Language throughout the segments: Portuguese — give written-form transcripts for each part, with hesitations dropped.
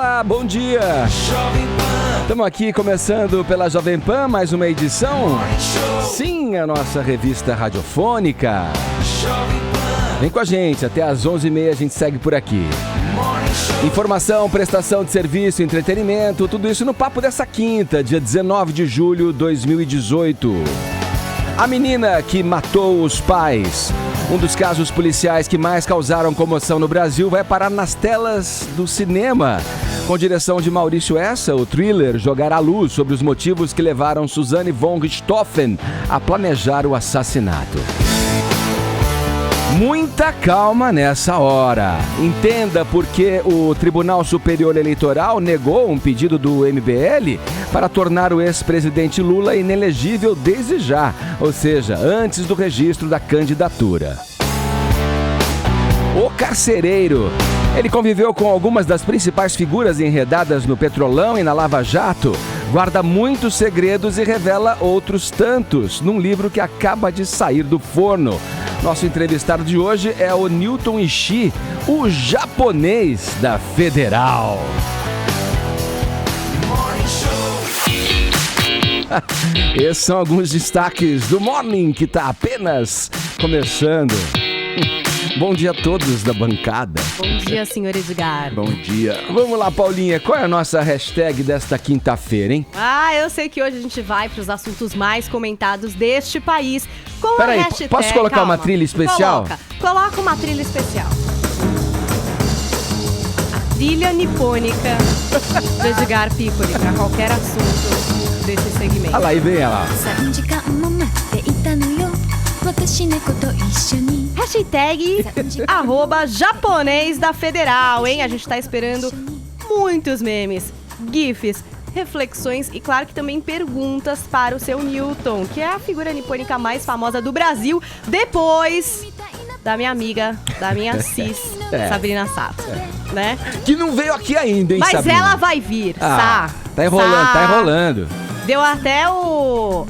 Olá, bom dia. Estamos aqui começando pela Jovem Pan, mais uma edição. Sim, a nossa revista radiofônica. Vem com a gente, até às 11h30 a gente segue por aqui. Informação, prestação de serviço, entretenimento, tudo isso no papo dessa quinta, dia 19 de julho de 2018. A menina que matou os pais. Um dos casos policiais que mais causaram comoção no Brasil vai parar nas telas do cinema. Com direção de Maurício Essa, o thriller jogará luz sobre os motivos que levaram Suzanne von Richthofen a planejar o assassinato. Muita calma nessa hora. Entenda por que o Tribunal Superior Eleitoral negou um pedido do MBL para tornar o ex-presidente Lula inelegível desde já, ou seja, antes do registro da candidatura. O carcereiro. Ele conviveu com algumas das principais figuras enredadas no Petrolão e na Lava Jato. Guarda muitos segredos e revela outros tantos num livro que acaba de sair do forno. Nosso entrevistado de hoje é o Newton Ishii, o japonês da Federal. Esses são alguns destaques do Morning, que está apenas começando. Bom dia a todos da bancada. Bom dia, senhor Edgar. Bom dia. Vamos lá, Paulinha, qual é a nossa hashtag desta quinta-feira, hein? Eu sei que hoje a gente vai para os assuntos mais comentados deste país com Peraí, a hashtag... posso colocar uma trilha especial? Coloca uma trilha especial. A trilha nipônica de Edgar Piccoli para qualquer assunto desse segmento. Olha lá, e vem ela. Hashtag @japonês da Federal, hein? A gente tá esperando muitos memes, gifs, reflexões e, claro, que também perguntas para o seu Newton, que é a figura nipônica mais famosa do Brasil, depois da minha amiga, da minha cis, Sabrina Sato, né? Que não veio aqui ainda, hein, Mas Sabrina? ela vai vir, Tá enrolando, tá enrolando. Deu até o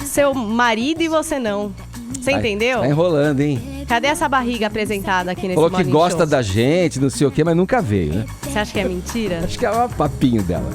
seu marido e você não. Você entendeu? Tá enrolando, hein? Cadê essa barriga apresentada aqui nesse Falou que Morning gosta Show? da gente, não sei o quê, mas nunca veio, né? Você acha que é mentira? Acho que é um papinho dela.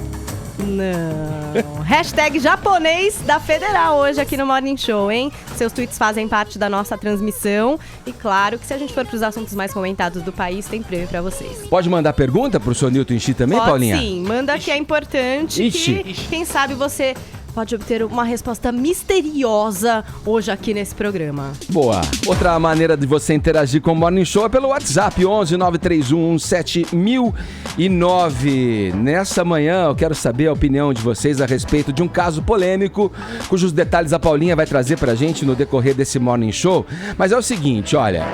Não. Hashtag japonês da Federal hoje aqui no Morning Show, hein? Seus tweets fazem parte da nossa transmissão. E claro que se a gente for para os assuntos mais comentados do país, tem prêmio para vocês. Pode mandar pergunta pro seu Newton Ishii também, Pode, Paulinha? sim, manda que é importante. Que, quem sabe você pode obter uma resposta misteriosa hoje aqui nesse programa. Boa. Outra maneira de você interagir com o Morning Show é pelo WhatsApp 11 931 7009. Nessa manhã eu quero saber a opinião de vocês a respeito de um caso polêmico, cujos detalhes a Paulinha vai trazer pra gente no decorrer desse Morning Show. Mas é o seguinte, olha,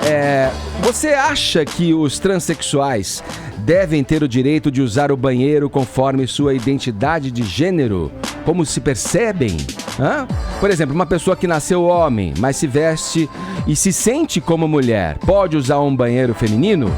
você acha que os transexuais devem ter o direito de usar o banheiro conforme sua identidade de gênero? Como se percebem? Por exemplo, uma pessoa que nasceu homem, mas se veste e se sente como mulher, pode usar um banheiro feminino?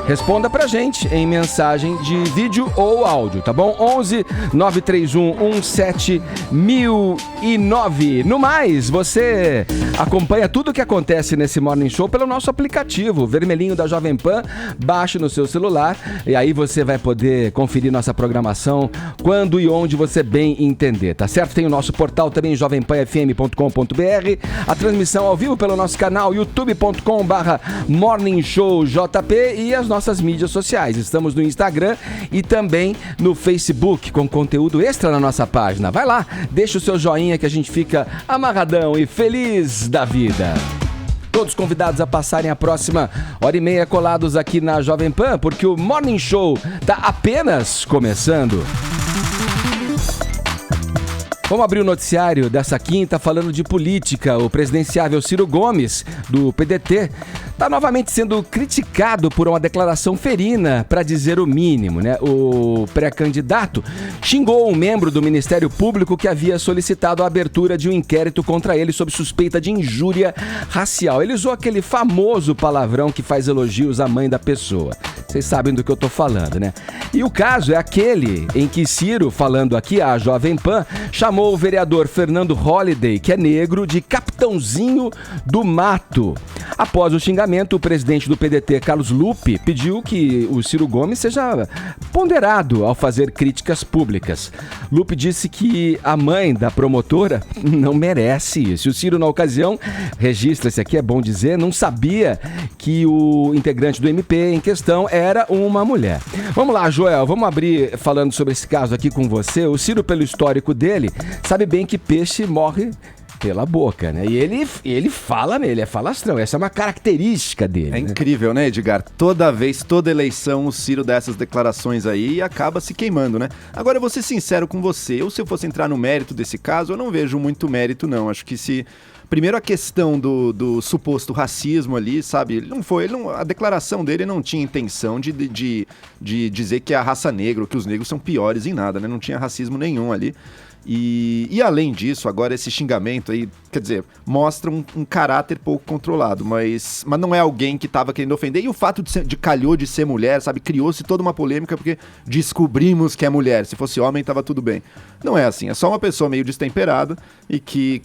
Responda pra gente em mensagem de vídeo ou áudio, tá bom? 11 931 7009. No mais, você acompanha tudo o que acontece nesse Morning Show pelo nosso aplicativo, vermelhinho da Jovem Pan. Baixe no seu celular e aí você vai poder conferir nossa programação quando e onde você bem entender, tá certo? Tem o nosso portal também, jovempanfm.com.br, a transmissão ao vivo pelo nosso canal youtube.com/morningshowjp e as nossas mídias sociais. Estamos no Instagram e também no Facebook com conteúdo extra na nossa página. Vai lá, deixa o seu joinha que a gente fica amarradão e feliz da vida. Todos convidados a passarem a próxima hora e meia colados aqui na Jovem Pan, porque o Morning Show tá apenas começando. Vamos abrir o noticiário dessa quinta falando de política. O presidenciável Ciro Gomes, do PDT, está novamente sendo criticado por uma declaração ferina, para dizer o mínimo, né? O pré-candidato xingou um membro do Ministério Público que havia solicitado a abertura de um inquérito contra ele sob suspeita de injúria racial. Ele usou aquele famoso palavrão que faz elogios à mãe da pessoa. Vocês sabem do que eu tô falando, né? E o caso é aquele em que Ciro, falando aqui à Jovem Pan, chamou o vereador Fernando Holliday, que é negro, de capitãozinho do mato. Após o xingamento, o presidente do PDT, Carlos Lupe, pediu que o Ciro Gomes seja ponderado ao fazer críticas públicas. Lupe disse que a mãe da promotora não merece isso. O Ciro, na ocasião, registra-se aqui, é bom dizer, não sabia que o integrante do MP em questão era uma mulher. Vamos lá, Joel, vamos abrir falando sobre esse caso aqui com você. O Ciro, pelo histórico dele, sabe bem que peixe morre pela boca, né? E ele fala, ele é falastrão, essa é uma característica dele. É incrível, né, Edgar? Toda vez, toda eleição, o Ciro dá essas declarações aí e acaba se queimando, né? Agora, eu vou ser sincero com você, se eu fosse entrar no mérito desse caso, eu não vejo muito mérito, não. Acho que se... Primeiro, a questão do suposto racismo ali, sabe? A declaração dele não tinha intenção de dizer que a raça negra, que os negros são piores em nada, né? Não tinha racismo nenhum ali. E além disso, agora esse xingamento aí, quer dizer, mostra um caráter pouco controlado, mas não é alguém que estava querendo ofender. E o fato de calhou de ser mulher, sabe, criou-se toda uma polêmica porque descobrimos que é mulher. Se fosse homem, estava tudo bem. Não é assim, é só uma pessoa meio destemperada e que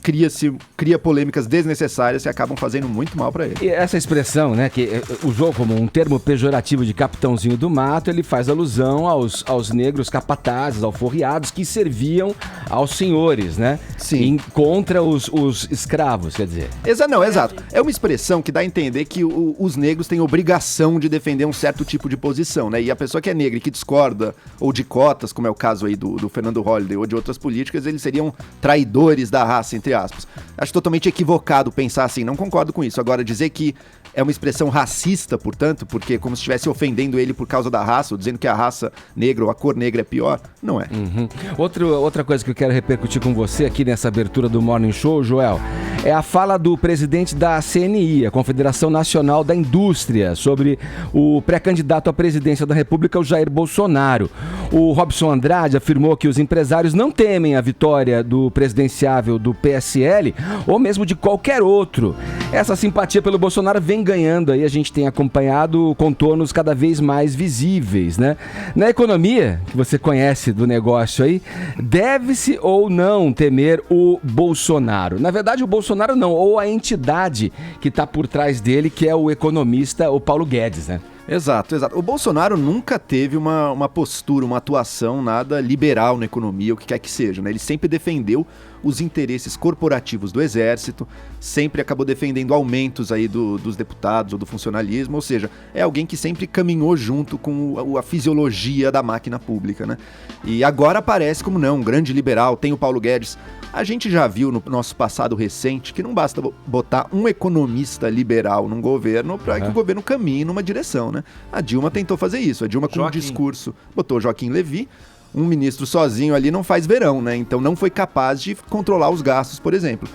cria polêmicas desnecessárias e acabam fazendo muito mal para ele. E essa expressão, né, que usou como um termo pejorativo de capitãozinho do mato, ele faz alusão aos negros capatazes, alforriados, que serviam aos senhores, né? Sim. Contra os escravos, quer dizer. Exato. É uma expressão que dá a entender que os negros têm obrigação de defender um certo tipo de posição, né? E a pessoa que é negra e que discorda, ou de cotas, como é o caso aí do Fernando Holliday, ou de outras políticas, eles seriam traidores da raça, entre aspas. Acho totalmente equivocado pensar assim, não concordo com isso. Agora, dizer que é uma expressão racista, portanto, porque como se estivesse ofendendo ele por causa da raça, ou dizendo que a raça negra ou a cor negra é pior, não é. Uhum. Outra coisa que eu quero repercutir com você aqui nessa abertura do Morning Show, Joel, é a fala do presidente da CNI, a Confederação Nacional da Indústria, sobre o pré-candidato à presidência da República, o Jair Bolsonaro. O Robson Andrade afirmou que os empresários não temem a vitória do presidenciável do PSL ou mesmo de qualquer outro. Essa simpatia pelo Bolsonaro vem ganhando aí, a gente tem acompanhado contornos cada vez mais visíveis, né? Na economia, que você conhece do negócio aí, deve-se ou não temer o Bolsonaro? Na verdade, o Bolsonaro não, ou a entidade que está por trás dele, que é o economista, o Paulo Guedes, né? Exato. O Bolsonaro nunca teve uma postura, uma atuação nada liberal na economia, o que quer que seja, né? Ele sempre defendeu os interesses corporativos do Exército, sempre acabou defendendo aumentos aí dos deputados ou do funcionalismo, ou seja, é alguém que sempre caminhou junto com a fisiologia da máquina pública, né? E agora aparece como um grande liberal, tem o Paulo Guedes. A gente já viu no nosso passado recente que não basta botar um economista liberal num governo para que o governo caminhe numa direção, né? A Dilma tentou fazer isso, a Dilma com um discurso, botou Joaquim Levy, um ministro sozinho ali não faz verão, né? Então não foi capaz de controlar os gastos, por exemplo.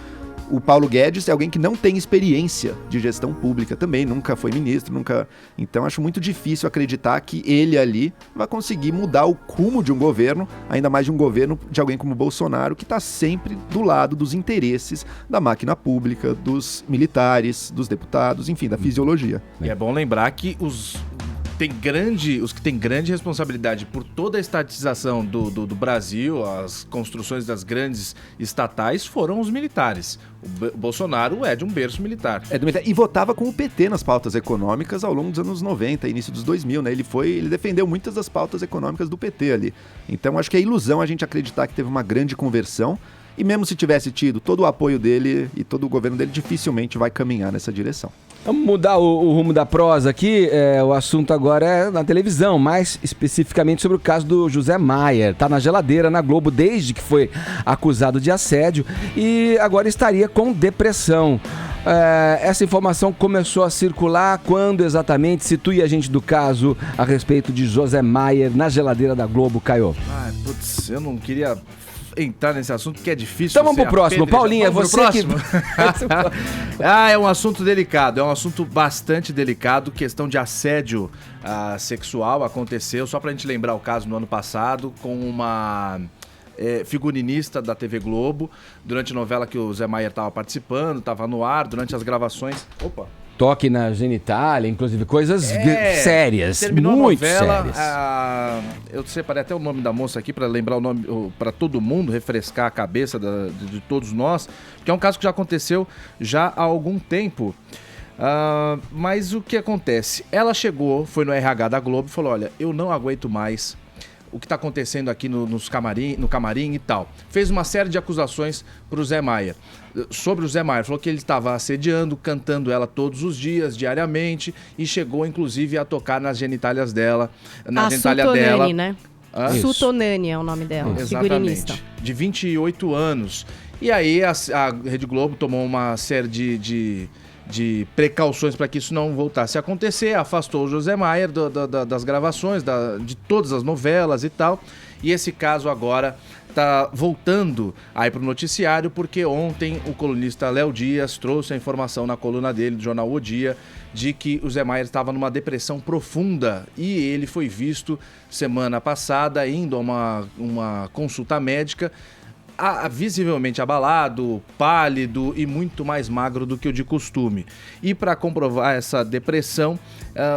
O Paulo Guedes é alguém que não tem experiência de gestão pública também, nunca foi ministro, nunca... Então acho muito difícil acreditar que ele ali vai conseguir mudar o rumo de um governo, ainda mais de um governo de alguém como Bolsonaro, que está sempre do lado dos interesses da máquina pública, dos militares, dos deputados, enfim, da fisiologia. E é bom lembrar que os que têm grande responsabilidade por toda a estatização do Brasil, as construções das grandes estatais, foram os militares. O Bolsonaro é de um berço militar. E votava com o PT nas pautas econômicas ao longo dos anos 90, início dos 2000, né? Ele defendeu muitas das pautas econômicas do PT ali. Então acho que é ilusão a gente acreditar que teve uma grande conversão. E mesmo se tivesse tido todo o apoio dele e todo o governo dele, dificilmente vai caminhar nessa direção. Vamos mudar o rumo da prosa aqui. O assunto agora é na televisão, mais especificamente sobre o caso do José Maier. Tá na geladeira na Globo desde que foi acusado de assédio e agora estaria com depressão. Essa informação começou a circular quando exatamente? Situe a gente do caso a respeito de José Maier na geladeira da Globo, Caio. Putz, eu não queria entrar nesse assunto que é difícil. Então vamos pro próximo. Paulinho, é você que... É um assunto delicado, é um assunto bastante delicado. Questão de assédio sexual aconteceu, só pra gente lembrar o caso no ano passado, com uma figurinista da TV Globo, durante a novela que o Zé Maier estava participando, estava no ar, durante as gravações... Opa! toque na genitália, inclusive coisas sérias, Terminou muito a novela, sérias. Eu separei até o nome da moça aqui para lembrar o nome, para todo mundo, refrescar a cabeça de todos nós, porque é um caso que já aconteceu já há algum tempo. Mas o que acontece? Ela chegou, foi no RH da Globo e falou: olha, eu não aguento mais o que está acontecendo aqui no camarim e tal. Fez uma série de acusações para o Zé Maier. Sobre o Zé Maier, falou que ele estava assediando, cantando ela todos os dias, diariamente, e chegou inclusive a tocar nas genitálias dela, na genitália dela. Sutonani, né? Sutonani é o nome dela, figurinista. De 28 anos. E aí a Rede Globo tomou uma série de precauções para que isso não voltasse a acontecer, afastou o José Maier das gravações, de todas as novelas e tal, e esse caso agora está voltando aí para o noticiário, porque ontem o colunista Léo Dias trouxe a informação na coluna dele, do jornal O Dia, de que o Zé Maier estava numa depressão profunda e ele foi visto semana passada indo a uma consulta médica, visivelmente abalado, pálido e muito mais magro do que o de costume. E para comprovar essa depressão,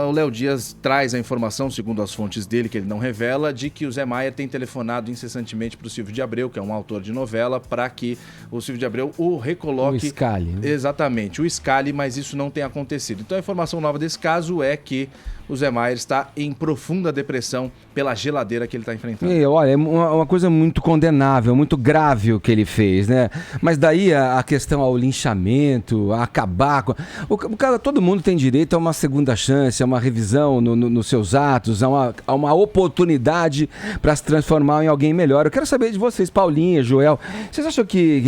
o Léo Dias traz a informação, segundo as fontes dele, que ele não revela, de que o Zé Maier tem telefonado incessantemente para o Silvio de Abreu, que é um autor de novela, para que o Silvio de Abreu o recoloque. O escale. Né? Exatamente, o escale, mas isso não tem acontecido. Então a informação nova desse caso é que o Zé Maier está em profunda depressão pela geladeira que ele está enfrentando. Olha, é uma coisa muito condenável, muito grave o que ele fez, né? Mas daí a questão ao linchamento, a acabar com... O cara, todo mundo tem direito a uma segunda chance, a uma revisão nos seus atos, a uma oportunidade para se transformar em alguém melhor. Eu quero saber de vocês, Paulinha, Joel, vocês acham que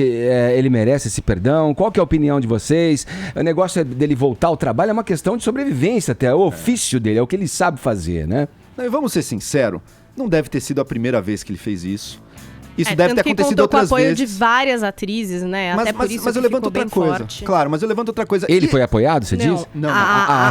ele merece esse perdão? Qual que é a opinião de vocês? O negócio dele voltar ao trabalho é uma questão de sobrevivência até, é o ofício dele, é o que ele sabe fazer, né? Não, e vamos ser sinceros, não deve ter sido a primeira vez que ele fez isso. Isso deve ter acontecido outras vezes. Com o apoio de várias atrizes, né? Até por isso mas eu levanto outra coisa. Forte. Claro, mas eu levanto outra coisa. Ele foi apoiado, você diz? Não,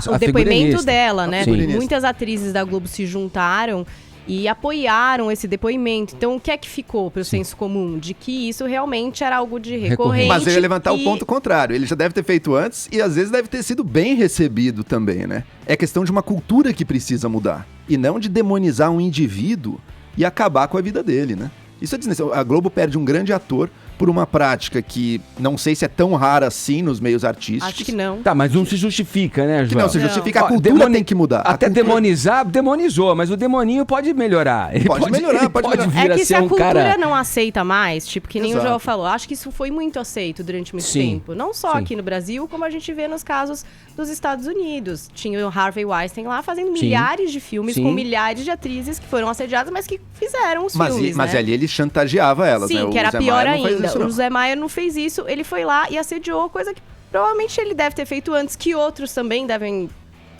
o depoimento dela, né? Muitas atrizes da Globo se juntaram e apoiaram esse depoimento. Então, o que é que ficou para o senso comum? De que isso realmente era algo de recorrente. Mas eu ia levantar o ponto contrário. Ele já deve ter feito antes e às vezes deve ter sido bem recebido também, né? É questão de uma cultura que precisa mudar. E não de demonizar um indivíduo e acabar com a vida dele, né? Isso é desnecessário. A Globo perde um grande ator por uma prática que não sei se é tão rara assim nos meios artísticos. Acho que não. Tá, mas não se justifica, né, João? Que não se justifica, a cultura tem que mudar. Até demonizar, demonizou, mas o demoninho pode melhorar. Ele pode melhorar. Vir é que se a cultura cara... não aceita mais, tipo, que nem Exato. o João falou, acho que isso foi muito aceito durante muito tempo. Não só aqui no Brasil, como a gente vê nos casos dos Estados Unidos. Tinha o Harvey Weinstein lá fazendo milhares de filmes com milhares de atrizes que foram assediadas, mas que fizeram os filmes, Mas né? ali ele chantageava elas, né? Sim, que era pior ainda. Isso, o Zé Maier não fez isso, ele foi lá e assediou, coisa que provavelmente ele deve ter feito antes, que outros também devem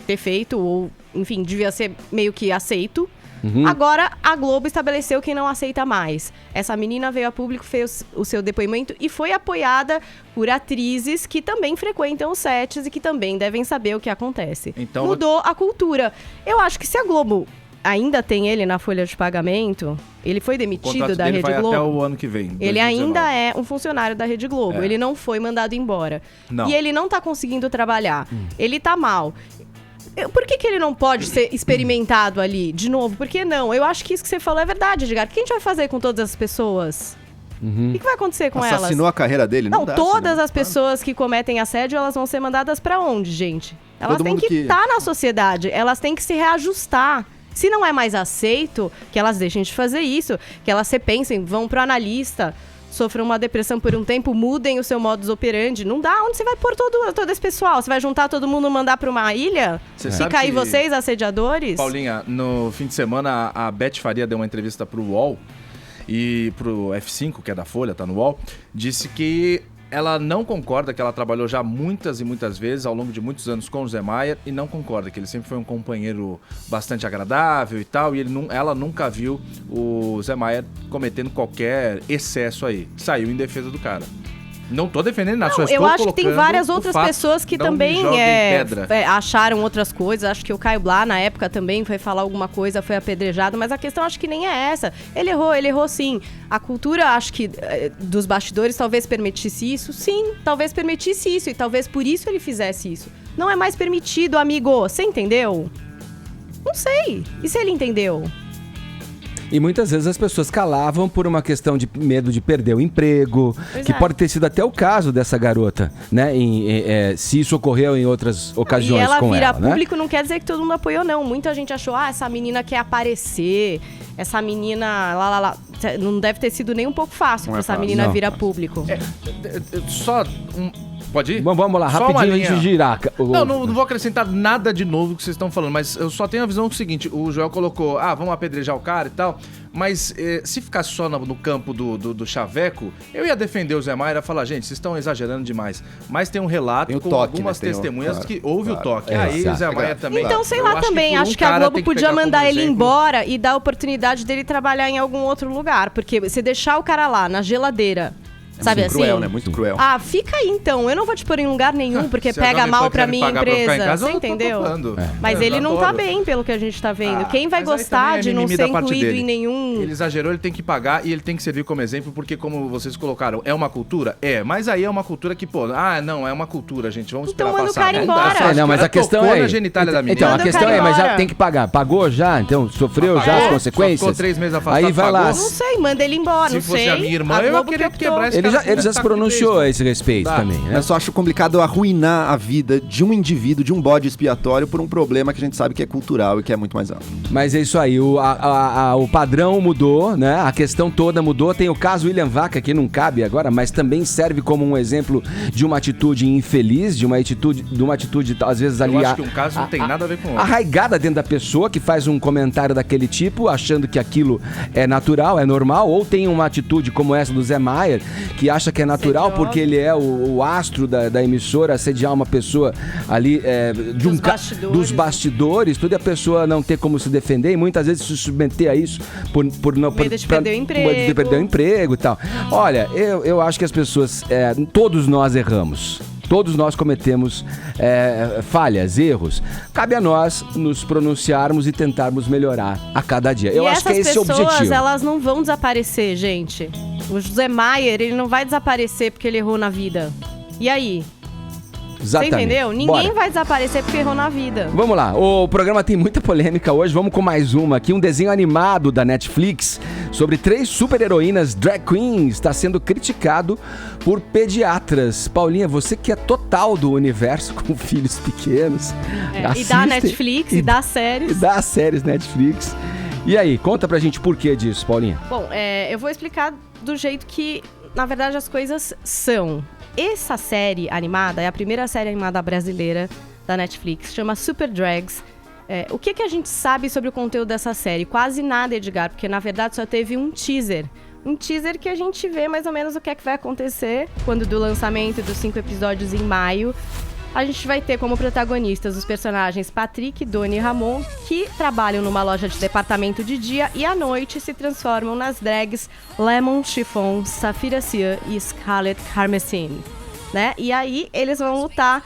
ter feito, ou, enfim, devia ser meio que aceito. Agora, a Globo estabeleceu que não aceita mais. Essa menina veio a público, fez o seu depoimento e foi apoiada por atrizes que também frequentam os sets e que também devem saber o que acontece. Então, mudou a cultura. Eu acho que se a Globo ainda tem ele na folha de pagamento, ele foi demitido da Rede Globo. Até o ano que vem. 2019. Ele ainda é um funcionário da Rede Globo. Ele não foi mandado embora. Não. E ele não tá conseguindo trabalhar. Ele tá mal. Por que ele não pode ser experimentado ali de novo? Por que não? Eu acho que isso que você falou é verdade, Edgar. O que a gente vai fazer com todas as pessoas? O que vai acontecer com elas? Assassinou a carreira dele? Não, todas as pessoas que cometem assédio, elas vão ser mandadas pra onde, gente? Elas têm que estar na sociedade. Elas têm que se reajustar. Se não é mais aceito, que elas deixem de fazer isso, que elas repensem, vão pro analista, sofram uma depressão por um tempo, mudem o seu modus operandi. Não dá. Onde você vai pôr todo esse pessoal? Você vai juntar todo mundo e mandar pra uma ilha? Fica aí vocês, assediadores? Paulinha, no fim de semana, a Beth Faria deu uma entrevista pro UOL e pro F5, que é da Folha, tá no UOL, disse que ela não concorda, que ela trabalhou já muitas e muitas vezes ao longo de muitos anos com o Zé Maier e não concorda, que ele sempre foi um companheiro bastante agradável e tal, e ela nunca viu o Zé Maier cometendo qualquer excesso aí. Saiu em defesa do cara. Não tô defendendo nada, só estou eu acho que tem várias o outras fato, pessoas que não também me joguem pedra. acharam outras coisas. Acho que o Caio Blá, na época, também foi falar alguma coisa, foi apedrejado, mas a questão acho que nem é essa. Ele errou sim. A cultura, acho que dos bastidores talvez permitisse isso. Sim, talvez permitisse isso, e talvez por isso ele fizesse isso. Não é mais permitido, amigo. Você entendeu? Não sei. E se ele entendeu? E muitas vezes as pessoas calavam por uma questão de medo de perder o emprego, que pode ter sido até o caso dessa garota, né? Se isso ocorreu em outras ocasiões com ela. E ela vira público, né? Não quer dizer que todo mundo apoiou, não. Muita gente achou, essa menina quer aparecer, essa menina, lá. Não deve ter sido nem um pouco fácil pra essa menina virar público. Pode ir? Vamos lá, rapidinho, a gente girar. Não vou acrescentar nada de novo que vocês estão falando, mas eu só tenho a visão do seguinte, o Joel colocou, vamos apedrejar o cara e tal, mas se ficasse só no campo do chaveco, eu ia defender o Zé Maier e falar, gente, vocês estão exagerando demais. Mas tem um relato com algumas testemunhas que houve o toque. Aí o Zé Maier também... Então, sei lá também, acho que a Globo podia mandar ele embora e dar a oportunidade dele trabalhar em algum outro lugar, porque você deixar o cara lá, na geladeira... Sabe assim? Cruel, né? Muito cruel. Fica aí então. Eu não vou te pôr em lugar nenhum, porque pega mal pra minha empresa. Você entendeu? Mas ele não tá bem, pelo que a gente tá vendo. Quem vai gostar de não ser incluído em nenhum... Ele exagerou, ele tem que pagar e ele tem que servir como exemplo, porque como vocês colocaram, é uma cultura? Mas aí é uma cultura que, não, é uma cultura, gente. Vamos esperar passar. Então manda o cara embora. Não, mas a questão é... na genitália da menina. Então, a questão mas já tem que pagar. Pagou já? Então, sofreu já as consequências? Ficou 3 meses afastado, aí vai lá. Não sei, manda ele embora, não sei. Se fosse a minha irmã, eu ia querer quebrar esse cara. Ele já se pronunciou a esse respeito também, né? Eu só acho complicado arruinar a vida de um indivíduo, de um bode expiatório, por um problema que a gente sabe que é cultural e que é muito mais amplo. Mas é isso aí, o padrão mudou, né? A questão toda mudou. Tem o caso William Vaca, que não cabe agora, mas também serve como um exemplo de uma atitude infeliz, de uma atitude às vezes ali... Eu acho que um caso não tem nada a ver com outro. Arraigada dentro da pessoa, que faz um comentário daquele tipo, achando que aquilo é natural, é normal, ou tem uma atitude como essa do Zé Maier, que acha que é natural porque ele é o astro da emissora, assediar uma pessoa ali dos bastidores, tudo, e a pessoa não ter como se defender e muitas vezes se submeter a isso por não... Medo de perder o emprego. Medo de perder o emprego e tal. Olha, eu acho que as pessoas, todos nós erramos. Todos nós cometemos falhas, erros. Cabe a nós nos pronunciarmos e tentarmos melhorar a cada dia. Eu acho que é esse o objetivo. Essas pessoas, elas não vão desaparecer, gente. O José Maier, ele não vai desaparecer porque ele errou na vida. E aí? Exatamente. Você entendeu? Ninguém vai desaparecer porque errou na vida. Vamos lá, o programa tem muita polêmica hoje, vamos com mais uma aqui. Um desenho animado da Netflix sobre 3 super-heroínas drag queens está sendo criticado por pediatras. Paulinha, você que é total do universo com filhos pequenos. E da Netflix, e da séries. E das séries Netflix. E aí, conta pra gente por que disso, Paulinha. Bom, eu vou explicar do jeito que, na verdade, as coisas são. Essa série animada é a primeira série animada brasileira da Netflix, chama Super Drags. O que a gente sabe sobre o conteúdo dessa série? Quase nada, Edgar, porque na verdade só teve um teaser. Um teaser que a gente vê mais ou menos o que é que vai acontecer quando do lançamento dos 5 episódios em maio. A gente vai ter como protagonistas os personagens Patrick, Doni e Ramon, que trabalham numa loja de departamento de dia e à noite se transformam nas drags Lemon Chiffon, Safira Cia e Scarlett Carmesine, né? E aí eles vão lutar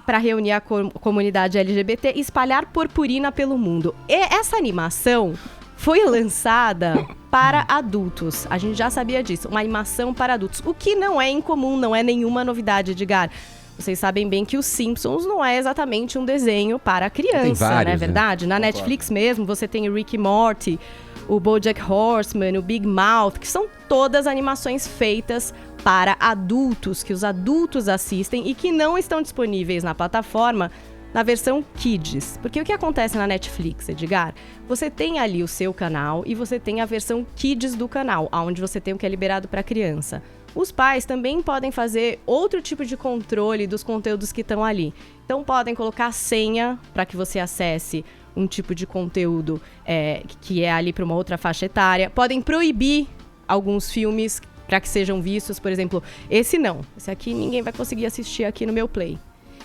para reunir a comunidade LGBT e espalhar purpurina pelo mundo. E essa animação foi lançada para adultos. A gente já sabia disso, uma animação para adultos, o que não é incomum, não é nenhuma novidade, Edgar. Vocês sabem bem que os Simpsons não é exatamente um desenho para criança, não é verdade? Né? Na Netflix mesmo, você tem o Rick e Morty, o BoJack Horseman, o Big Mouth, que são todas animações feitas para adultos, que os adultos assistem e que não estão disponíveis na plataforma na versão Kids. Porque o que acontece na Netflix, Edgar? Você tem ali o seu canal e você tem a versão Kids do canal, onde você tem o que é liberado para criança. Os pais também podem fazer outro tipo de controle dos conteúdos que estão ali. Então, podem colocar senha para que você acesse um tipo de conteúdo que é ali para uma outra faixa etária. Podem proibir alguns filmes para que sejam vistos. Por exemplo, esse não. Esse aqui ninguém vai conseguir assistir aqui no meu Play.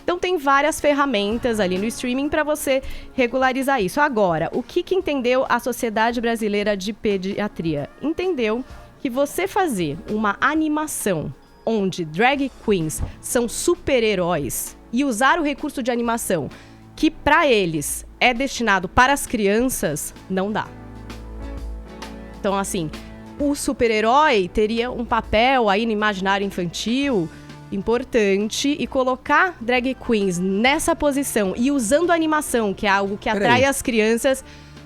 Então, tem várias ferramentas ali no streaming para você regularizar isso. Agora, o que entendeu a Sociedade Brasileira de Pediatria? Entendeu que você fazer uma animação onde drag queens são super-heróis e usar o recurso de animação que para eles é destinado para as crianças, não dá. Então, assim, o super-herói teria um papel aí no imaginário infantil importante e colocar drag queens nessa posição e usando a animação, que é algo que atrai as crianças,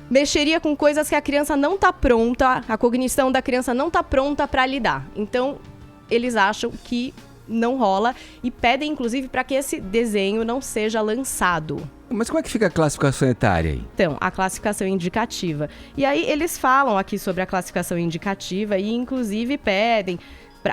mexeria com coisas que a criança não tá pronta, a cognição da criança não tá pronta para lidar. Então, eles acham que não rola e pedem, inclusive, para que esse desenho não seja lançado. Mas como é que fica a classificação etária aí? Então, a classificação indicativa. E aí, eles falam aqui sobre a classificação indicativa e, inclusive, pedem...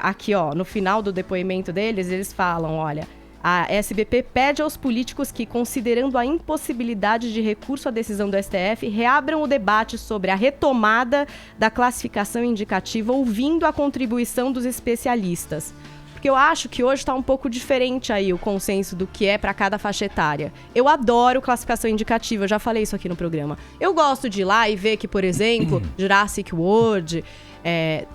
Aqui, ó, no final do depoimento deles, eles falam, olha... A SBP pede aos políticos que, considerando a impossibilidade de recurso à decisão do STF, reabram o debate sobre a retomada da classificação indicativa, ouvindo a contribuição dos especialistas. Porque eu acho que hoje está um pouco diferente aí o consenso do que é para cada faixa etária. Eu adoro classificação indicativa, eu já falei isso aqui no programa. Eu gosto de ir lá e ver que, por exemplo, Jurassic World...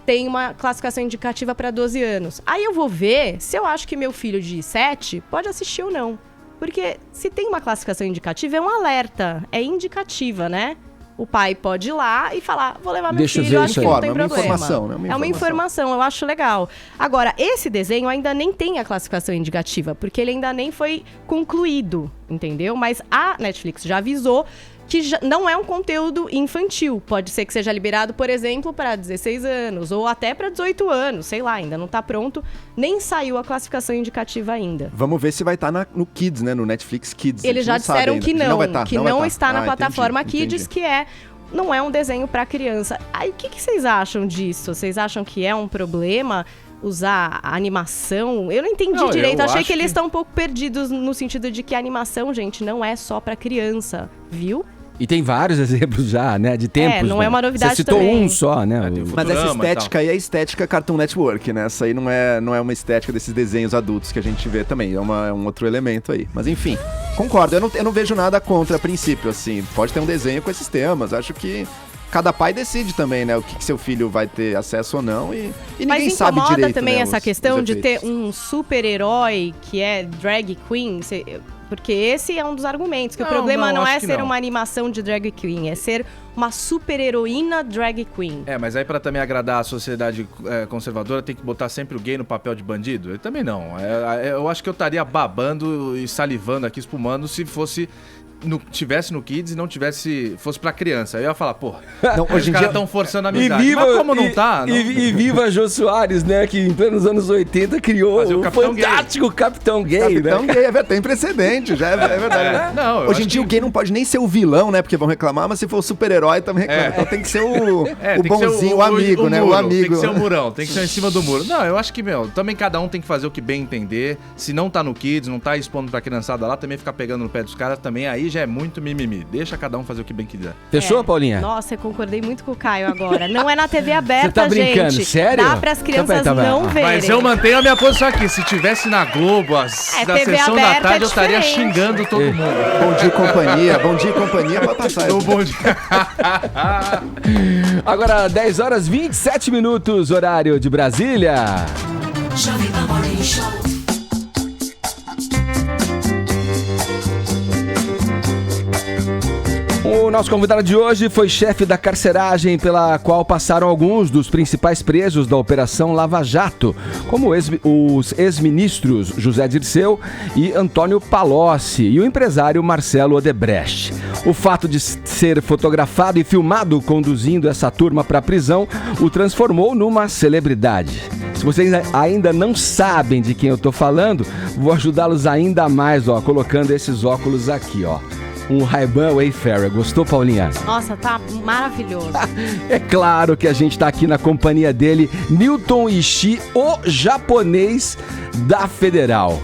tem uma classificação indicativa para 12 anos. Aí eu vou ver se eu acho que meu filho de 7 pode assistir ou não. Porque se tem uma classificação indicativa, é um alerta. É indicativa, né? O pai pode ir lá e falar, vou levar meu filho, eu acho que não tem problema. É uma informação, eu acho legal. Agora, esse desenho ainda nem tem a classificação indicativa, porque ele ainda nem foi concluído, entendeu? Mas a Netflix já avisou que não é um conteúdo infantil. Pode ser que seja liberado, por exemplo, para 16 anos ou até para 18 anos, sei lá, ainda não está pronto, nem saiu a classificação indicativa ainda. Vamos ver se vai estar no Kids, né, no Netflix Kids. Eles já disseram que não está na Ah, plataforma entendi. Kids, que não é um desenho para criança. Aí o que vocês acham disso? Vocês acham que é um problema usar a animação? Eu não entendi direito, achei que eles estão um pouco perdidos no sentido de que a animação, gente, não é só para criança, viu? E tem vários exemplos já, né? De tempos. Não é uma novidade. Você citou também. um só, né? Mas essa estética aí é a estética Cartoon Network, né? Essa aí não é uma estética desses desenhos adultos que a gente vê também. É um outro elemento aí. Mas enfim, concordo. Eu não vejo nada contra a princípio, assim. Pode ter um desenho com esses temas. Acho que cada pai decide também, né? O que seu filho vai ter acesso ou não. E ninguém sabe direito. Mas incomoda também, né, essa questão de ter efeitos. um super-herói que é drag queen? Porque esse é um dos argumentos, que o problema não é ser uma animação de drag queen, é ser uma super-heroína drag queen. Mas aí pra também agradar a sociedade conservadora, tem que botar sempre o gay no papel de bandido? Eu também não. Eu acho que eu estaria babando e salivando aqui, espumando, se fosse... tivesse no Kids e não fosse pra criança. Aí eu ia falar, porra, os caras estão forçando a amizade. Mas como não tá? E viva Jô Soares, né? Que em plenos anos 80 criou o fantástico Capitão Gay, né? Capitão Gay, tem precedente, já é verdade. Hoje em dia o gay não pode nem ser o vilão, né? Porque vão reclamar, mas se for o super-herói também reclama. Então tem que ser o bonzinho, o amigo, né? O amigo. Tem que ser o murão, tem que ser em cima do muro. Não, eu acho que, também cada um tem que fazer o que bem entender. Se não tá no Kids, não tá expondo pra criançada lá, também ficar pegando no pé dos caras, também aí já é muito mimimi. Deixa cada um fazer o que bem quiser. Fechou, Paulinha? Nossa, eu concordei muito com o Caio agora. Não é na TV aberta, Você tá brincando, gente. sério? Dá pras crianças não verem. Mas eu mantenho a minha posição aqui. Se tivesse na Globo, na sessão da tarde, eu estaria xingando todo mundo. Bom dia e companhia pra passar. Bom dia. Agora, 10 horas 27 minutos, horário de Brasília. Jovem Pan Morning Show. O nosso convidado de hoje foi chefe da carceragem pela qual passaram alguns dos principais presos da Operação Lava Jato, como os ex-ministros José Dirceu e Antônio Palocci e o empresário Marcelo Odebrecht. O fato de ser fotografado e filmado conduzindo essa turma para a prisão o transformou numa celebridade. Se vocês ainda não sabem de quem eu estou falando, vou ajudá-los ainda mais, colocando esses óculos aqui, Um Ray-Ban Wayfarer. Gostou, Paulinha? Nossa, tá maravilhoso. É claro que a gente tá aqui na companhia dele, Newton Ishii, o japonês da Federal.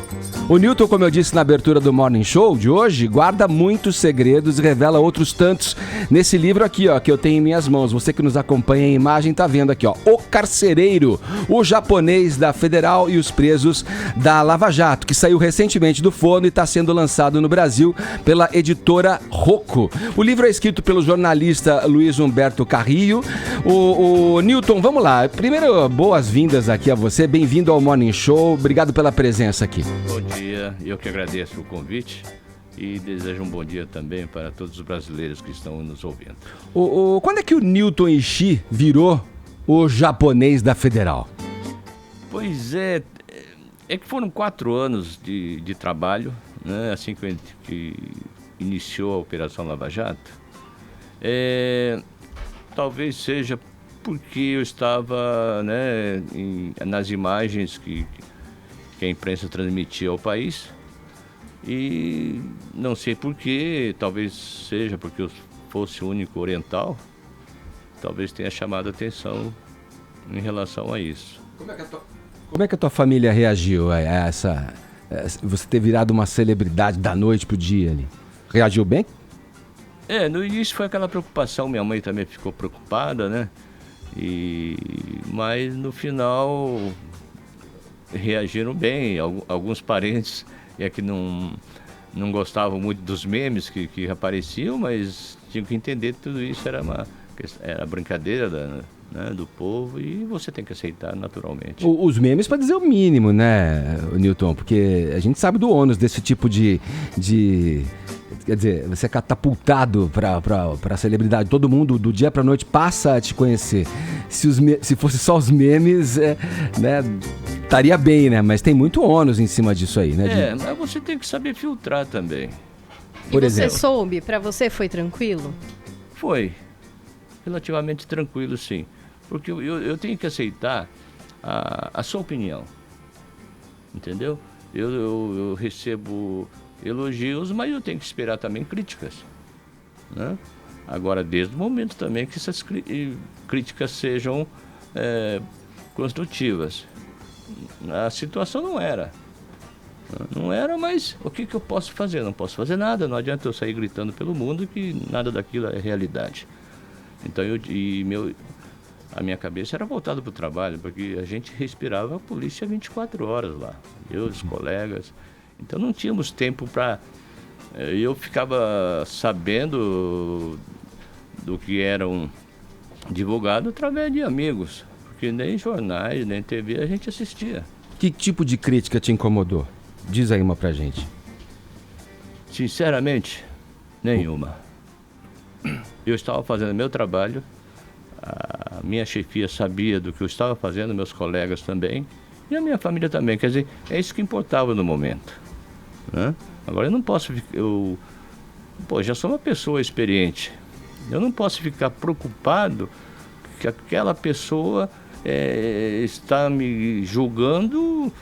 O Newton, como eu disse na abertura do Morning Show de hoje, guarda muitos segredos e revela outros tantos nesse livro aqui, que eu tenho em minhas mãos. Você que nos acompanha em imagem tá vendo aqui, O Carcereiro, o japonês da Federal e os presos da Lava Jato, que saiu recentemente do forno e está sendo lançado no Brasil pela editora Rocco. O livro é escrito pelo jornalista Luiz Humberto Carrillo. O Newton, vamos lá. Primeiro, boas-vindas aqui a você. Bem-vindo ao Morning Show. Obrigado pela presença aqui. Bom dia, eu que agradeço o convite e desejo um bom dia também para todos os brasileiros que estão nos ouvindo. Quando é que o Newton Ishii virou o japonês da Federal? Pois é, É que foram 4 anos de trabalho, né? Assim que iniciou a Operação Lava Jato. Talvez seja porque eu estava, né, nas imagens que a imprensa transmitia ao país. E não sei porquê, talvez seja porque eu fosse o único oriental, talvez tenha chamado a atenção em relação a isso. Como é que a tua família reagiu a essa... você ter virado uma celebridade da noite pro dia ali? Reagiu bem? No início foi aquela preocupação, minha mãe também ficou preocupada, né? Mas no final reagiram bem, alguns parentes que não gostavam muito dos memes que apareciam, mas tinham que entender que tudo isso era brincadeira do povo e você tem que aceitar naturalmente. Os memes, para dizer o mínimo, né, Newton? Porque a gente sabe do ônus desse tipo de quer dizer, você é catapultado pra celebridade. Todo mundo, do dia pra noite, passa a te conhecer. Se fosse só os memes, né, estaria bem, né? Mas tem muito ônus em cima disso aí, né? Mas você tem que saber filtrar também. Por exemplo, você soube? Pra você foi tranquilo? Foi. Relativamente tranquilo, sim. Porque eu tenho que aceitar a sua opinião. Entendeu? Eu recebo elogios, mas eu tenho que esperar também críticas, né? Agora, desde o momento também que essas críticas sejam construtivas. A situação não era, mas o que eu posso fazer? Não posso fazer nada, não adianta eu sair gritando pelo mundo que nada daquilo é realidade. Então, a minha cabeça era voltada para o trabalho, porque a gente respirava a polícia 24 horas lá, eu, os colegas. Então não tínhamos tempo para... Eu ficava sabendo do que eram divulgado através de amigos, porque nem jornais, nem TV a gente assistia. Que tipo de crítica te incomodou? Diz aí uma pra gente. Sinceramente, nenhuma. Eu estava fazendo meu trabalho, a minha chefia sabia do que eu estava fazendo, meus colegas também, e a minha família também. Quer dizer, é isso que importava no momento, né? Agora eu não posso... já sou uma pessoa experiente. Eu não posso ficar preocupado que aquela pessoa está me julgando,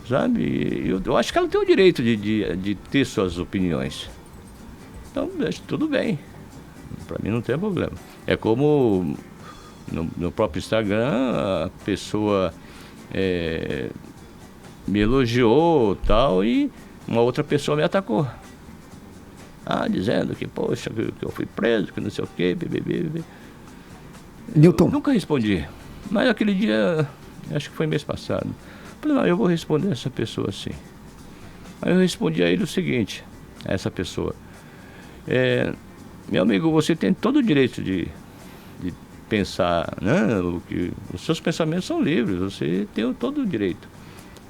sabe? Eu acho que ela tem o direito de ter suas opiniões. Então, tudo bem. Para mim não tem problema. É como no próprio Instagram, a pessoa me elogiou tal, e uma outra pessoa me atacou. Dizendo que, poxa, que eu fui preso, que não sei o quê, bebê. Newton. Nunca respondi. Mas aquele dia, acho que foi mês passado, falei, não, eu vou responder essa pessoa assim. Aí eu respondi a ele o seguinte, a essa pessoa: meu amigo, você tem todo o direito de pensar, né? Os seus pensamentos são livres, você tem todo o direito.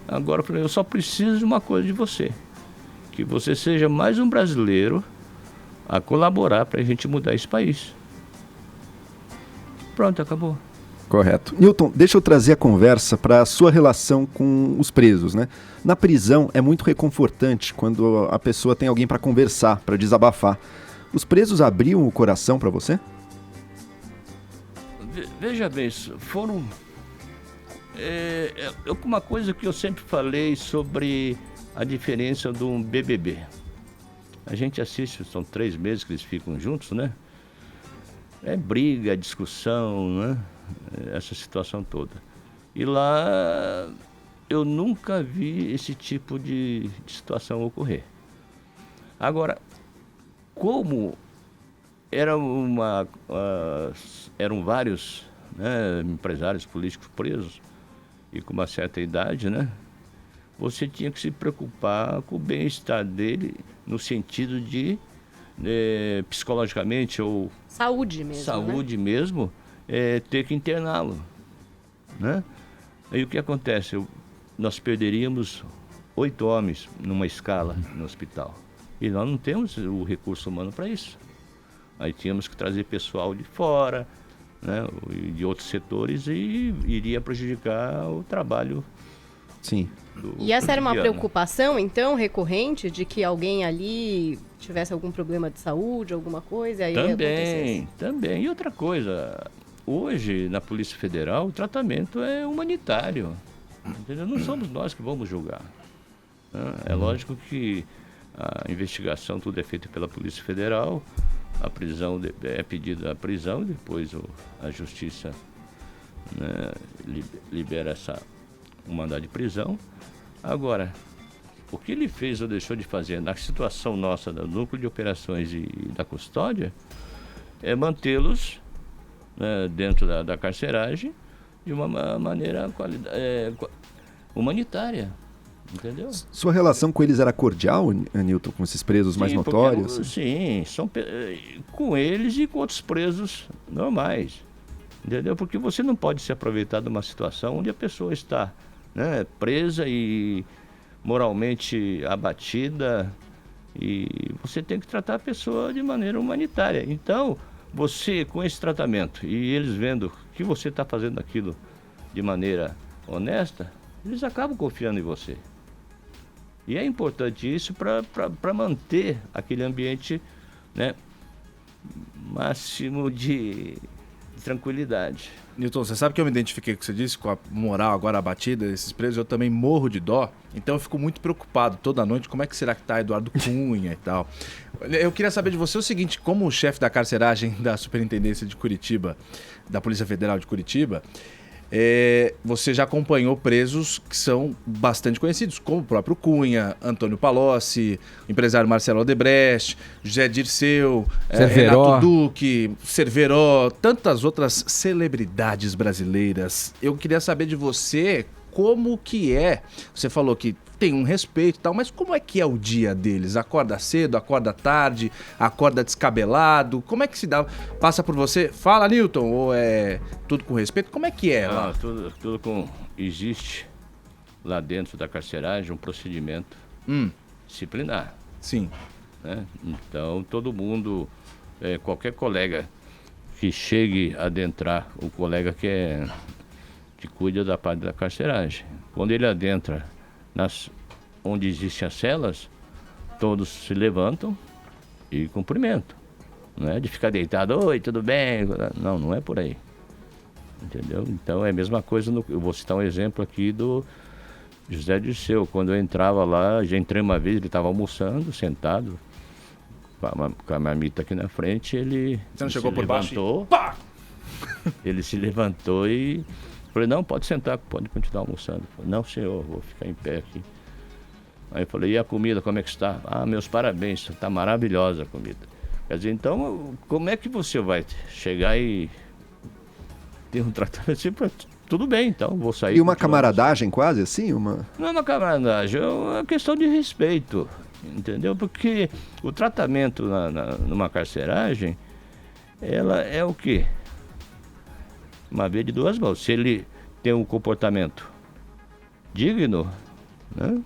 Agora, eu só preciso de uma coisa de você, que você seja mais um brasileiro a colaborar para a gente mudar esse país. Pronto, acabou. Correto. Newton, deixa eu trazer a conversa para a sua relação com os presos, né? Na prisão é muito reconfortante quando a pessoa tem alguém para conversar, para desabafar. Os presos abriam o coração para você? Veja bem, foram... uma coisa que eu sempre falei sobre a diferença de um BBB. A gente assiste, são 3 meses que eles ficam juntos, né? É briga, discussão, né? Essa situação toda. E lá eu nunca vi esse tipo de situação ocorrer. Agora, como eram vários, né, empresários políticos presos e com uma certa idade, né? Você tinha que se preocupar com o bem-estar dele no sentido de psicologicamente ou saúde mesmo, ter que interná-lo, né? Aí o que acontece? Nós perderíamos 8 homens numa escala no hospital. E nós não temos o recurso humano para isso. Aí tínhamos que trazer pessoal de fora, né, de outros setores, e iria prejudicar o trabalho Sim. E essa era uma cotidiano. preocupação, então, recorrente, de que alguém ali tivesse algum problema de saúde, alguma coisa, e aí acontecesse? Também. E outra coisa, hoje na Polícia Federal o tratamento é humanitário. Entendeu? Não somos nós que vamos julgar. Né? É lógico que a investigação tudo é feito pela Polícia Federal, a prisão é pedida a prisão, depois a Justiça, né, libera o mandado de prisão. Agora, o que ele fez ou deixou de fazer na situação nossa do núcleo de operações e da custódia é mantê-los, né, dentro da carceragem de uma maneira humanitária, entendeu? Sua relação com eles era cordial, Newton, com esses presos mais notórios? Sim, com eles e com outros presos normais, entendeu? Porque você não pode se aproveitar de uma situação onde a pessoa está, né, presa e moralmente abatida, e você tem que tratar a pessoa de maneira humanitária. Então, você com esse tratamento e eles vendo que você está fazendo aquilo de maneira honesta, eles acabam confiando em você. E é importante isso para manter aquele ambiente, né, máximo de tranquilidade. Newton, você sabe que eu me identifiquei com o que você disse, com a moral agora abatida desses presos, eu também morro de dó, então eu fico muito preocupado toda noite, como é que será que tá Eduardo Cunha e tal. Eu queria saber de você o seguinte, como chefe da carceragem da Superintendência de Curitiba, da Polícia Federal de Curitiba, você já acompanhou presos que são bastante conhecidos, como o próprio Cunha, Antônio Palocci, o empresário Marcelo Odebrecht, José Dirceu, Renato Duque, Cerveró, tantas outras celebridades brasileiras. Eu queria saber de você como que é. Você falou que tem um respeito e tal, mas como é que é o dia deles? Acorda cedo, acorda tarde, acorda descabelado? Como é que se dá? Passa por você? Fala, Newton, ou é tudo com respeito? Como é que é lá? Tudo com... Existe lá dentro da carceragem um procedimento disciplinar. Sim. Né? Então, todo mundo, qualquer colega que chegue a adentrar, o colega que cuida da parte da carceragem, quando ele adentra onde existem as celas, todos se levantam e cumprimentam. Não é de ficar deitado, oi, tudo bem? Não é por aí. Entendeu? Então é a mesma coisa, eu vou citar um exemplo aqui do José Dirceu. Quando eu entrava lá, já entrei uma vez, ele estava almoçando, sentado, com a marmita aqui na frente, Você não chegou por levantou, baixo e... Ele se levantou e... Falei, não, pode sentar, pode continuar almoçando. Falei, não, senhor, vou ficar em pé aqui. Aí eu falei, e a comida, como é que está? Ah, meus parabéns, está maravilhosa a comida. Quer dizer, então, como é que você vai chegar e ter um tratamento assim? Tudo bem, então, vou sair. E uma camaradagem quase assim? Não é uma camaradagem, é uma questão de respeito, entendeu? Porque o tratamento numa carceragem, ela é o quê? Uma vez de duas mãos. Se ele tem um comportamento digno, né,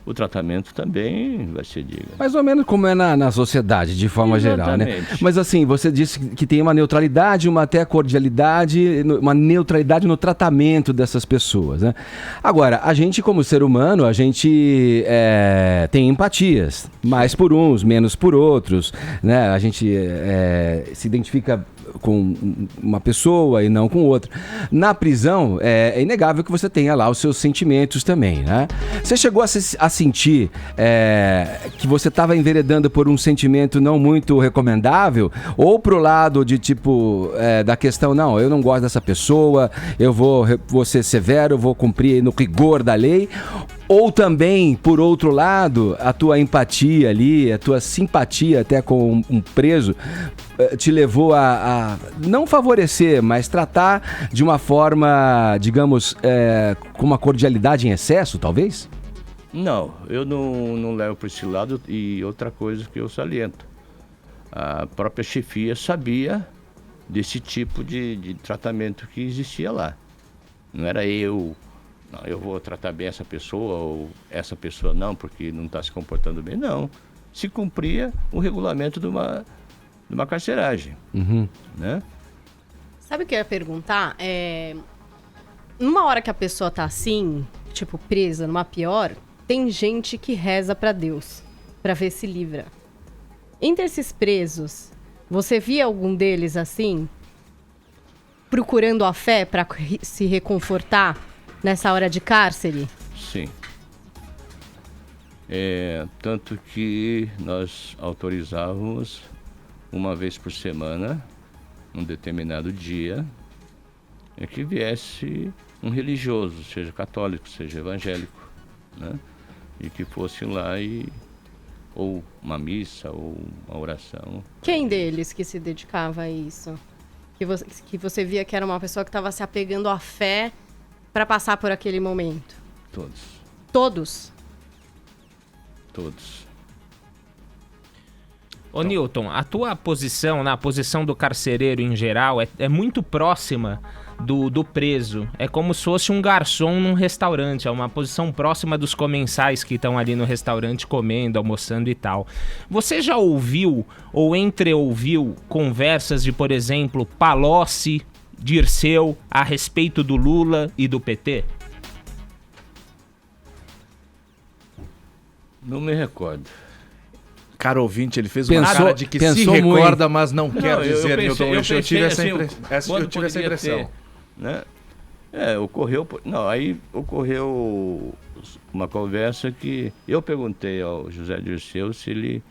o tratamento também vai ser digno. Mais ou menos como é na sociedade, de forma geral, né? Mas assim, você disse que tem uma neutralidade, uma até cordialidade, uma neutralidade no tratamento dessas pessoas, né? Agora, a gente como ser humano, a gente tem empatias, mais por uns, menos por outros, né? A gente se identifica com uma pessoa e não com outra. Na prisão, é inegável que você tenha lá os seus sentimentos também, né? Você chegou a sentir que você estava enveredando por um sentimento não muito recomendável? Ou pro lado de tipo, da questão, não, eu não gosto dessa pessoa, eu vou ser severo, vou cumprir no rigor da lei? Ou também, por outro lado, a tua empatia ali, a tua simpatia até com um preso te levou a não favorecer, mas tratar de uma forma, digamos, com uma cordialidade em excesso, talvez? Não, eu não levo para esse lado. E outra coisa que eu saliento, a própria chefia sabia desse tipo de tratamento que existia lá. Não era eu vou tratar bem essa pessoa ou essa pessoa não, porque não está se comportando bem. Não, se cumpria o regulamento de uma carceragem, né? Sabe o que eu ia perguntar? Numa hora que a pessoa tá assim, tipo, presa numa pior, tem gente que reza pra Deus, pra ver se livra. Entre esses presos, você via algum deles assim, procurando a fé pra se reconfortar nessa hora de cárcere? Sim. Tanto que nós autorizávamos uma vez por semana, um determinado dia, que viesse um religioso, seja católico, seja evangélico, né? E que fosse lá ou uma missa, ou uma oração. Quem deles que se dedicava a isso? Que você via que era uma pessoa que estava se apegando à fé para passar por aquele momento? Todos. Todos? Todos. Ô Newton, a tua posição, na posição do carcereiro em geral, é muito próxima do preso. É como se fosse um garçom num restaurante. É uma posição próxima dos comensais que estão ali no restaurante comendo, almoçando e tal. Você já ouviu ou entreouviu conversas de, por exemplo, Palocci, Dirceu a respeito do Lula e do PT? Não me recordo. Cara ouvinte, ele fez uma Pensou- cara de que se pensou recorda, mas não quer Não, dizer, Newton. Eu tive essa assim, impressão. Eu tive essa impressão. Né? Aí ocorreu uma conversa que eu perguntei ao José Dirceu se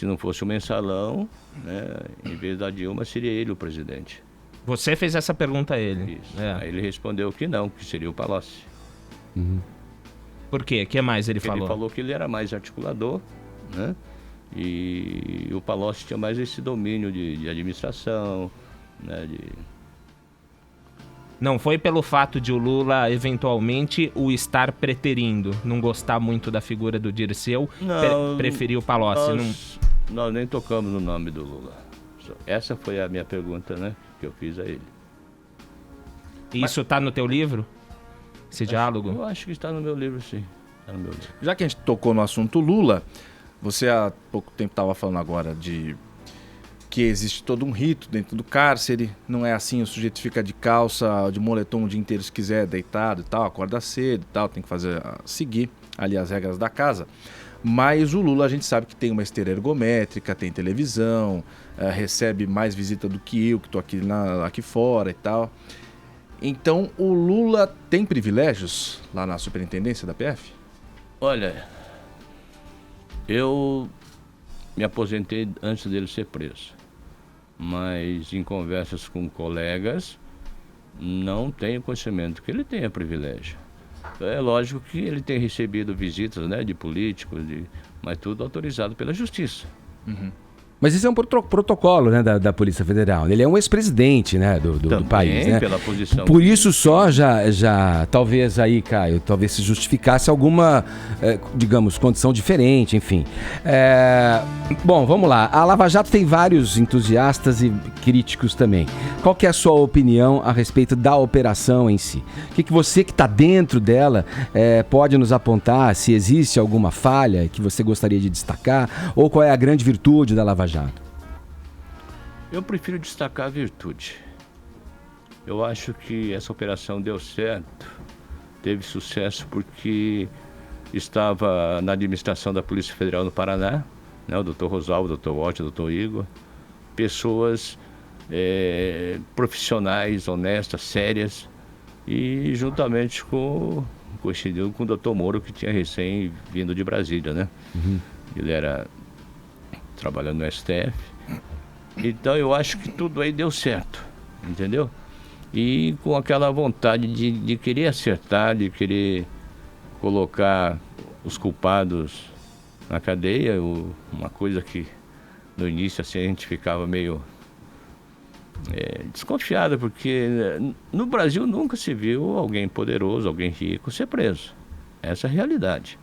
não fosse o mensalão, né, em vez da Dilma, seria ele o presidente. Você fez essa pergunta a ele. Isso. É. Aí ele respondeu que não, que seria o Palocci. Por quê? O que mais ele falou? Ele falou que ele era mais articulador, né? E o Palocci tinha mais esse domínio de administração, né? Não foi pelo fato de o Lula, eventualmente, o estar preterindo, não gostar muito da figura do Dirceu, Não, preferir o Palocci. Nós nem tocamos no nome do Lula. Essa foi a minha pergunta, né? Que eu fiz a ele. Isso tá no teu livro? Esse diálogo? Eu acho que está no meu livro, sim. Está no meu livro. Já que a gente tocou no assunto Lula, você há pouco tempo estava falando agora de que existe todo um rito dentro do cárcere, não é assim, o sujeito fica de calça, de moletom o dia inteiro se quiser, deitado e tal, acorda cedo e tal, tem que seguir ali as regras da casa. Mas o Lula a gente sabe que tem uma esteira ergométrica, tem televisão, recebe mais visita do que eu, que estou aqui fora e tal. Então o Lula tem privilégios lá na superintendência da PF? Olha, eu me aposentei antes dele ser preso, mas em conversas com colegas não tenho conhecimento que ele tenha privilégio. É lógico que ele tem recebido visitas, né, de políticos, mas tudo autorizado pela justiça. Mas isso é um protocolo, né, da Polícia Federal. Ele é um ex-presidente, né, do país, né? Pela posição. Por isso só já talvez aí, Caio, talvez se justificasse alguma, digamos, condição diferente, enfim. Bom, vamos lá. A Lava Jato tem vários entusiastas e críticos também. Qual que é a sua opinião a respeito da operação em si? O que você que está dentro dela pode nos apontar se existe alguma falha que você gostaria de destacar? Ou qual é a grande virtude da Lava Jato? Eu prefiro destacar a virtude. Eu acho que essa operação deu certo, teve sucesso porque estava na administração da Polícia Federal no Paraná, né, o Dr. Rosalvo, o Dr. Walter, o Dr. Igor, pessoas profissionais, honestas, sérias, e juntamente com o Dr. Moro, que tinha recém vindo de Brasília, né? Ele era trabalhando no STF. Então eu acho que tudo aí deu certo, entendeu? E com aquela vontade de querer acertar, de querer colocar os culpados na cadeia, uma coisa que no início assim, a gente ficava meio desconfiado, porque no Brasil nunca se viu alguém poderoso, alguém rico ser preso. Essa é a realidade.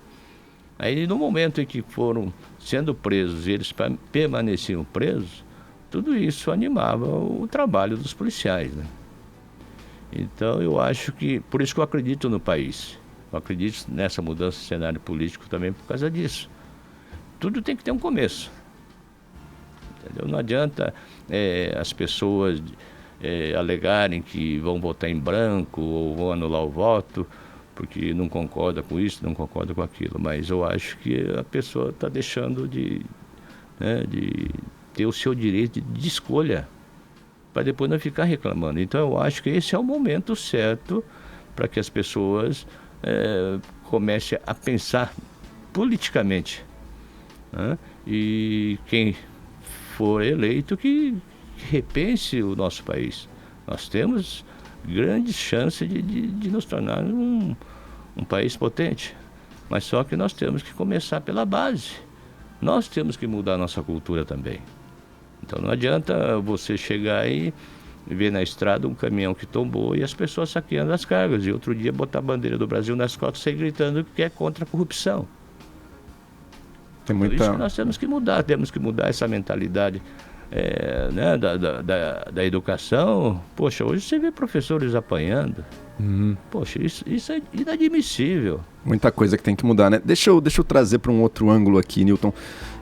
Aí no momento em que foram sendo presos e eles permaneciam presos, tudo isso animava o trabalho dos policiais, né? Então eu acho que, por isso que eu acredito no país, eu acredito nessa mudança de cenário político também por causa disso. Tudo tem que ter um começo, entendeu? Não adianta as pessoas alegarem que vão votar em branco ou vão anular o voto, porque não concorda com isso, não concorda com aquilo. Mas eu acho que a pessoa está deixando de ter o seu direito de escolha, para depois não ficar reclamando. Então eu acho que esse é o momento certo para que as pessoas comecem a pensar politicamente, né? E quem for eleito que repense o nosso país. Nós temos grandes chances de nos tornar um país potente, mas só que nós temos que começar pela base. Nós temos que mudar a nossa cultura também. Então não adianta você chegar e ver na estrada um caminhão que tombou e as pessoas saqueando as cargas, e outro dia botar a bandeira do Brasil nas costas e sair gritando que é contra a corrupção. Tem Por isso que nós temos que mudar essa mentalidade né, da educação. Poxa, hoje você vê professores apanhando. Poxa, isso é inadmissível. Muita coisa que tem que mudar, né? Deixa eu trazer para um outro ângulo aqui, Newton.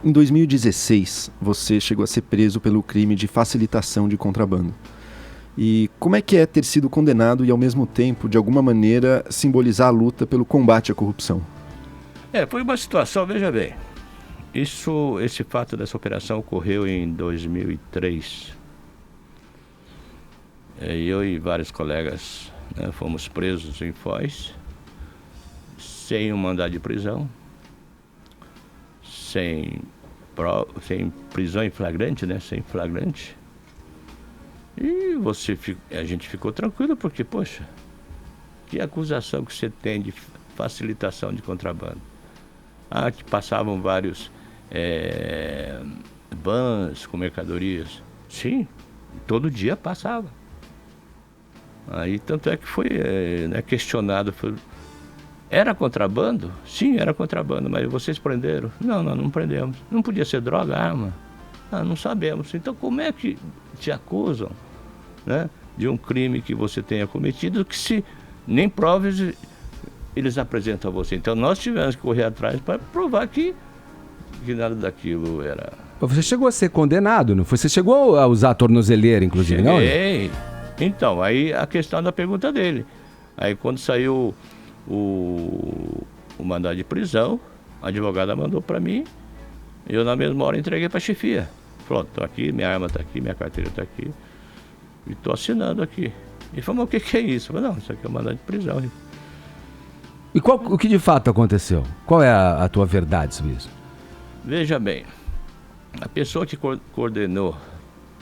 Em 2016, você chegou a ser preso pelo crime de facilitação de contrabando. E como é que é ter sido condenado e, ao mesmo tempo, de alguma maneira, simbolizar a luta pelo combate à corrupção? Foi uma situação, veja bem, esse fato dessa operação ocorreu em 2003. Eu e vários colegas, né, fomos presos em Foz, sem um mandado de prisão, sem prisão em flagrante, né, sem flagrante. E a gente ficou tranquilo porque, poxa, que acusação que você tem de facilitação de contrabando? Que passavam vários vans com mercadorias. Sim, todo dia passava. Aí tanto é que foi questionado. Era contrabando? Sim, era contrabando, mas vocês prenderam? Não, nós não prendemos. Não podia ser droga, arma? Não sabemos. Então como é que te acusam, né, de um crime que você tenha cometido, que se nem provas eles apresentam a você? Então nós tivemos que correr atrás para provar que nada daquilo era... Você chegou a ser condenado, não foi? Você chegou a usar a tornozeleira, inclusive, não? Cheguei. Então, aí a questão da pergunta dele. Aí quando saiu o mandado de prisão, a advogada mandou para mim, eu na mesma hora entreguei para a chefia. Falou, tô aqui, minha arma tá aqui, minha carteira tá aqui, e tô assinando aqui. E falou, o que é isso? Eu falei, não, isso aqui é um mandado de prisão. E o que de fato aconteceu? Qual é a tua verdade sobre isso? Veja bem, a pessoa que coordenou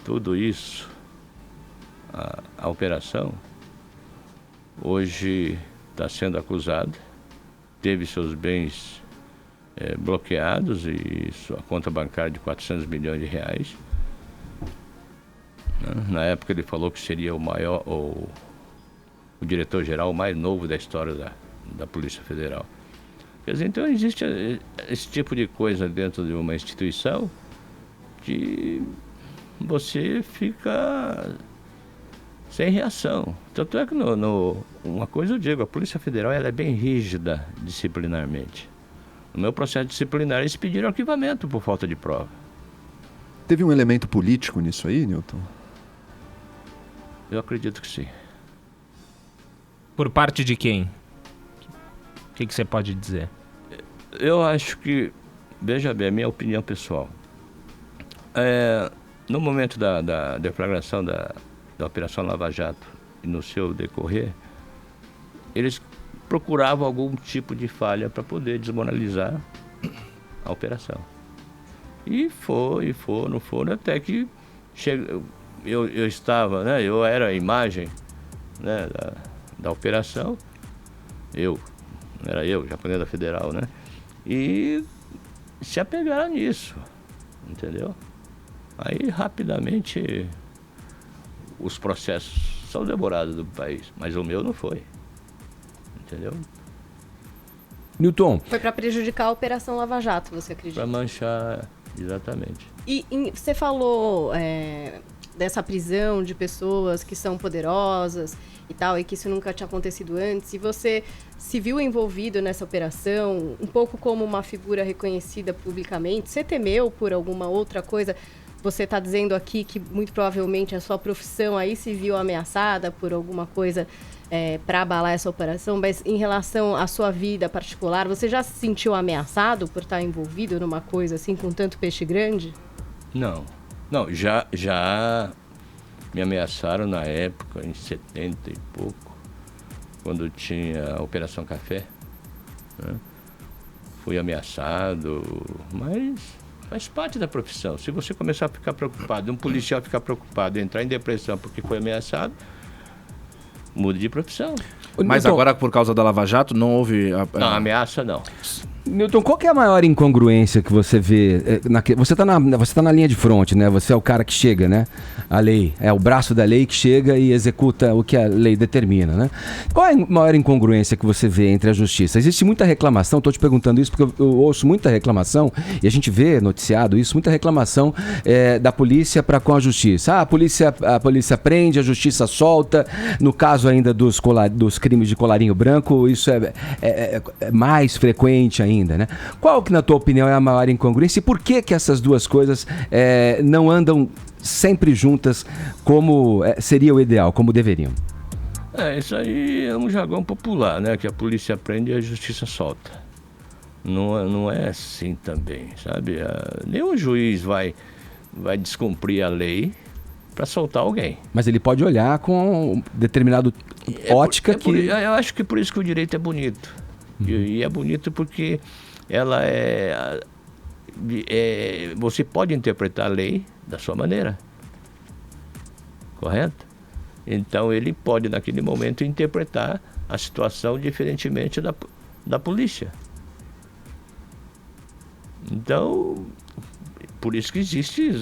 tudo isso, a operação, hoje está sendo acusado, teve seus bens bloqueados e sua conta bancária de 400 milhões de reais. Na época ele falou que seria o maior, o diretor-geral mais novo da história da Polícia Federal. Quer dizer, então existe esse tipo de coisa dentro de uma instituição que você fica sem reação. Tanto é que uma coisa eu digo, a Polícia Federal ela é bem rígida disciplinarmente. No meu processo disciplinar eles pediram arquivamento por falta de prova. Teve um elemento político nisso aí, Newton? Eu acredito que sim. Por parte de quem? O que você pode dizer? Eu acho que, veja bem, a minha opinião pessoal. No momento da deflagração da Operação Lava Jato e no seu decorrer, eles procuravam algum tipo de falha para poder desmoralizar a operação. E foram, até que eu estava, né, eu era a imagem, né, da operação, era eu, japonês da Federal, né? E se apegaram nisso, entendeu? Aí rapidamente os processos são demorados do país, mas o meu não foi, entendeu? Newton. Foi para prejudicar a Operação Lava Jato, você acredita? Para manchar, exatamente. E você falou dessa prisão de pessoas que são poderosas e tal, e que isso nunca tinha acontecido antes, e você se viu envolvido nessa operação, um pouco como uma figura reconhecida publicamente, você temeu por alguma outra coisa Você está dizendo aqui que muito provavelmente a sua profissão aí se viu ameaçada por alguma coisa para abalar essa operação, mas em relação à sua vida particular, você já se sentiu ameaçado por estar envolvido numa coisa assim com tanto peixe grande? Não, já me ameaçaram na época, em 70 e pouco, quando tinha a Operação Café, né? Fui ameaçado, mas faz parte da profissão. Se você começar a ficar preocupado, um policial ficar preocupado, entrar em depressão porque foi ameaçado, muda de profissão. Mas agora, por causa da Lava Jato, não houve... Não, ameaça não. Newton, qual que é a maior incongruência que você vê? Você tá na linha de frente, né? Você é o cara que chega, né? A lei, é o braço da lei que chega e executa o que a lei determina, né? Qual é a maior incongruência que você vê entre a justiça? Existe muita reclamação, estou te perguntando isso porque eu ouço muita reclamação, e a gente vê noticiado isso, muita reclamação da polícia para com a justiça. A polícia prende, a justiça solta. No caso ainda dos crimes de colarinho branco, isso é mais frequente ainda. Né? Qual que, na tua opinião, é a maior incongruência e por que essas duas coisas não andam sempre juntas como seria o ideal, como deveriam? Isso aí é um jargão popular, né? Que a polícia prende e a justiça solta. Não é assim também, sabe? Nenhum juiz vai descumprir a lei para soltar alguém. Mas ele pode olhar com determinado ótica que... Eu acho que por isso que o direito é bonito. E é bonito porque ela você pode interpretar a lei da sua maneira, correto? Então ele pode naquele momento interpretar a situação diferentemente da polícia. Então, por isso que existe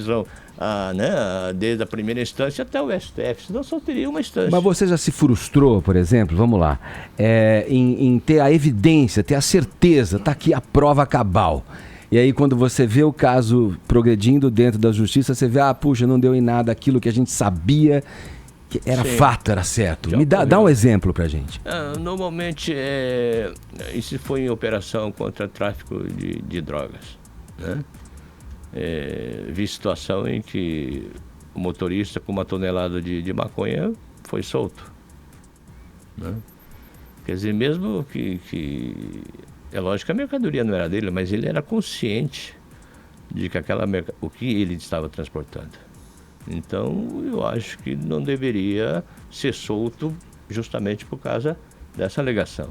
desde a primeira instância até o STF, senão só teria uma instância. Mas você já se frustrou, por exemplo, vamos lá, em ter a evidência, ter a certeza, tá aqui a prova cabal. E aí quando você vê o caso progredindo dentro da justiça, você vê, puxa, não deu em nada aquilo que a gente sabia que era fato, era certo. Dá um exemplo pra gente. Normalmente, isso foi em operação contra tráfico de drogas, né? Vi situação em que o motorista com 1 tonelada de maconha foi solto, né? Quer dizer, mesmo que é lógico que a mercadoria não era dele, mas ele era consciente de que o que ele estava transportando. Então eu acho que não deveria ser solto justamente por causa dessa alegação.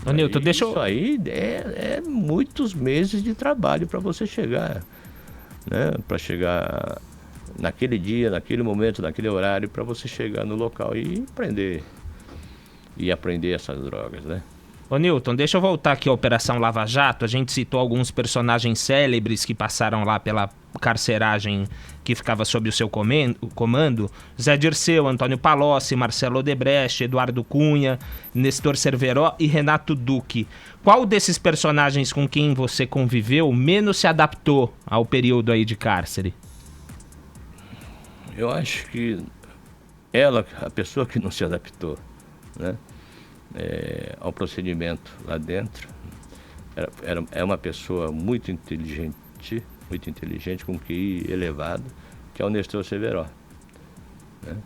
Ô, Newton, Isso aí é muitos meses de trabalho para você chegar, né? Para chegar naquele dia, naquele momento, naquele horário, para você chegar no local e aprender essas drogas, né? Ô Newton, deixa eu voltar aqui à Operação Lava Jato. A gente citou alguns personagens célebres que passaram lá pela carceragem que ficava sob o seu comando. Zé Dirceu, Antônio Palocci, Marcelo Odebrecht, Eduardo Cunha, Nestor Cerveró e Renato Duque. Qual desses personagens com quem você conviveu menos se adaptou ao período aí de cárcere? Eu acho que a pessoa que não se adaptou, né, ao procedimento lá dentro, é uma pessoa muito inteligente, com QI elevado, que é o Nestor Cerveró, né?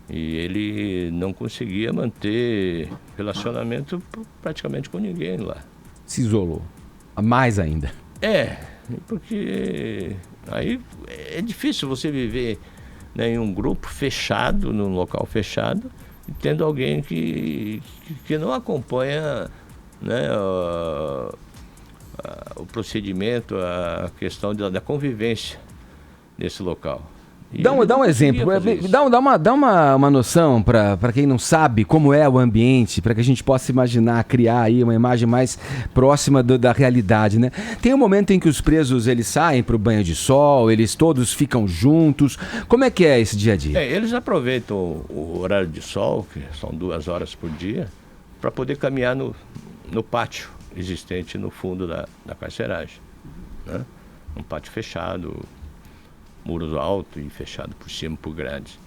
E ele não conseguia manter relacionamento praticamente com ninguém lá. Se isolou. Mais ainda. Porque aí é difícil você viver, né, em um grupo fechado, num local fechado, e tendo alguém que não acompanha, né, o procedimento, a questão da convivência nesse local. Dá um exemplo, dá uma noção para quem não sabe como é o ambiente, para que a gente possa imaginar, criar aí uma imagem mais próxima da realidade, né? Tem um momento em que os presos eles saem para o banho de sol, eles todos ficam juntos. Como é que é esse dia a dia? Eles aproveitam o horário de sol, que são 2 horas por dia, para poder caminhar no pátio existente no fundo da carceragem, né? Um pátio fechado, muros altos e fechado por cima por grades.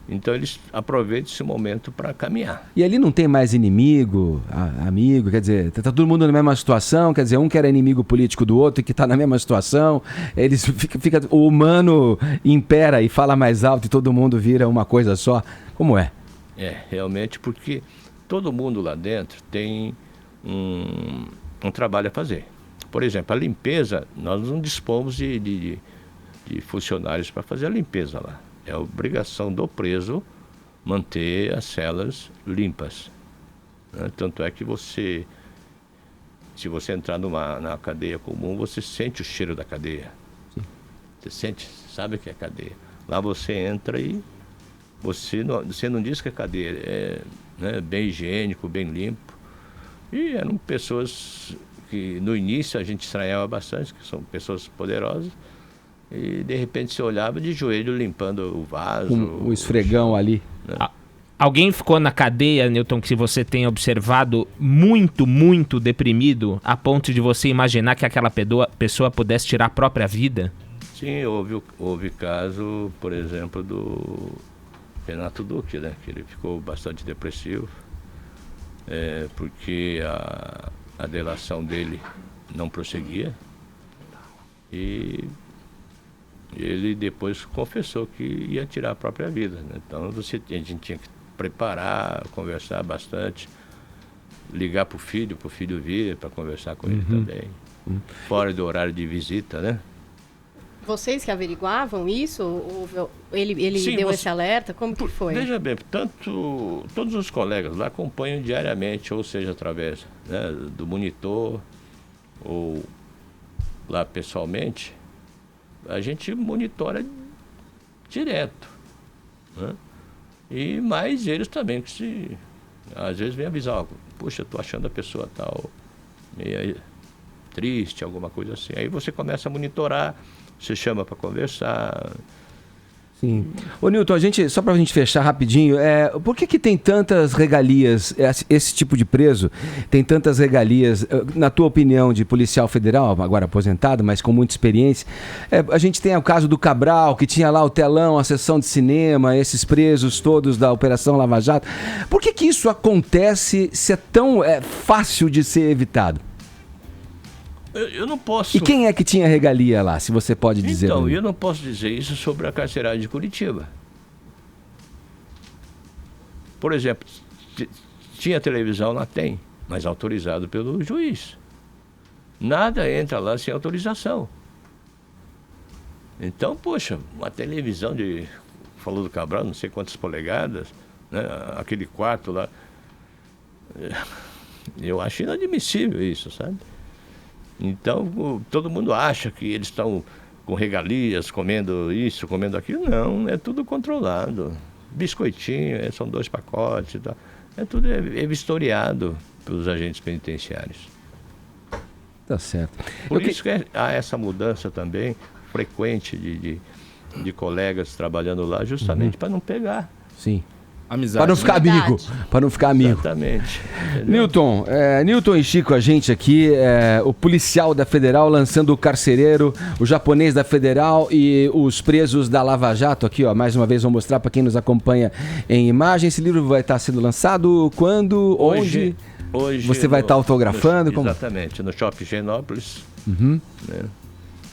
Então eles aproveitam esse momento para caminhar. E ali não tem mais inimigo, amigo, quer dizer, tá todo mundo na mesma situação, quer dizer, um que era inimigo político do outro e que tá na mesma situação, eles o humano impera e fala mais alto e todo mundo vira uma coisa só. Como é? Realmente, porque todo mundo lá dentro tem um trabalho a fazer. Por exemplo, a limpeza, nós não dispomos de funcionários para fazer a limpeza lá. É obrigação do preso manter as celas limpas, né? Tanto é que se você entrar na cadeia comum, você sente o cheiro da cadeia. Sim. Você sabe que é cadeia. Lá você entra e você não diz que é cadeia, né, bem higiênico, bem limpo. E eram pessoas que no início a gente estranhava bastante, que são pessoas poderosas. E de repente você olhava de joelho limpando o vaso. O esfregão ali. Né? Alguém ficou na cadeia, Newton, que você tem observado muito, muito deprimido, a ponto de você imaginar que aquela pessoa pudesse tirar a própria vida? Sim, houve caso, por exemplo, do Renato Duque, né? Que ele ficou bastante depressivo, porque a delação dele não prosseguia. E ele depois confessou que ia tirar a própria vida, né? Então a gente tinha que preparar, conversar bastante, ligar para o filho vir para conversar com ele também, fora do horário de visita, né? Vocês que averiguavam isso? Ou ele Sim, deu esse alerta? Como que foi? Veja bem, todos os colegas lá acompanham diariamente, ou seja, através, né, do monitor ou lá pessoalmente. A gente monitora direto, né? E mais eles também, que às vezes vem avisar, puxa, tô achando a pessoa tal meio triste, alguma coisa assim. Aí você começa a monitorar, você chama para conversar. Sim. Ô Newton, só pra gente fechar rapidinho, por que tem tantas regalias, esse tipo de preso tem tantas regalias, na tua opinião, de policial federal, agora aposentado, mas com muita experiência? A gente tem o caso do Cabral, que tinha lá o telão, a sessão de cinema, esses presos todos da Operação Lava Jato. Por que isso acontece se é tão fácil de ser evitado? Eu não posso... E quem é que tinha regalia lá, se você pode dizer? Então, eu não posso dizer isso sobre a carceragem de Curitiba. Por exemplo, tinha televisão lá? Tem, mas autorizado pelo juiz. Nada entra lá sem autorização. Então, poxa, uma televisão falou do Cabral, não sei quantas polegadas, né, aquele quarto lá. Eu acho inadmissível isso, sabe? Então, todo mundo acha que eles estão com regalias, comendo isso, comendo aquilo. Não, é tudo controlado. Biscoitinho, são 2 pacotes e tal. É tudo vistoriado pelos agentes penitenciários. Tá certo. Por isso que há essa mudança também frequente de colegas trabalhando lá, justamente para não pegar. Sim. Amizade. Para não ficar amigo. Para não ficar amigo. Exatamente. Newton e Chico, a gente aqui, o policial da Federal lançando o carcereiro, o japonês da Federal e os presos da Lava Jato aqui, ó. Mais uma vez vou mostrar para quem nos acompanha em imagem. Esse livro vai estar sendo lançado quando, onde? Hoje você vai estar autografando? Exatamente, no Shopping Genópolis, né,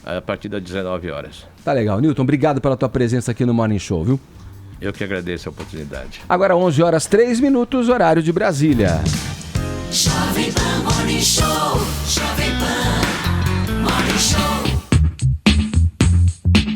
a partir das 19 horas. Tá legal. Newton, obrigado pela tua presença aqui no Morning Show, viu? Eu que agradeço a oportunidade. Agora 11 horas 3 minutos, horário de Brasília. Jovem Pan Morning Show. Jovem Pan Morning Show.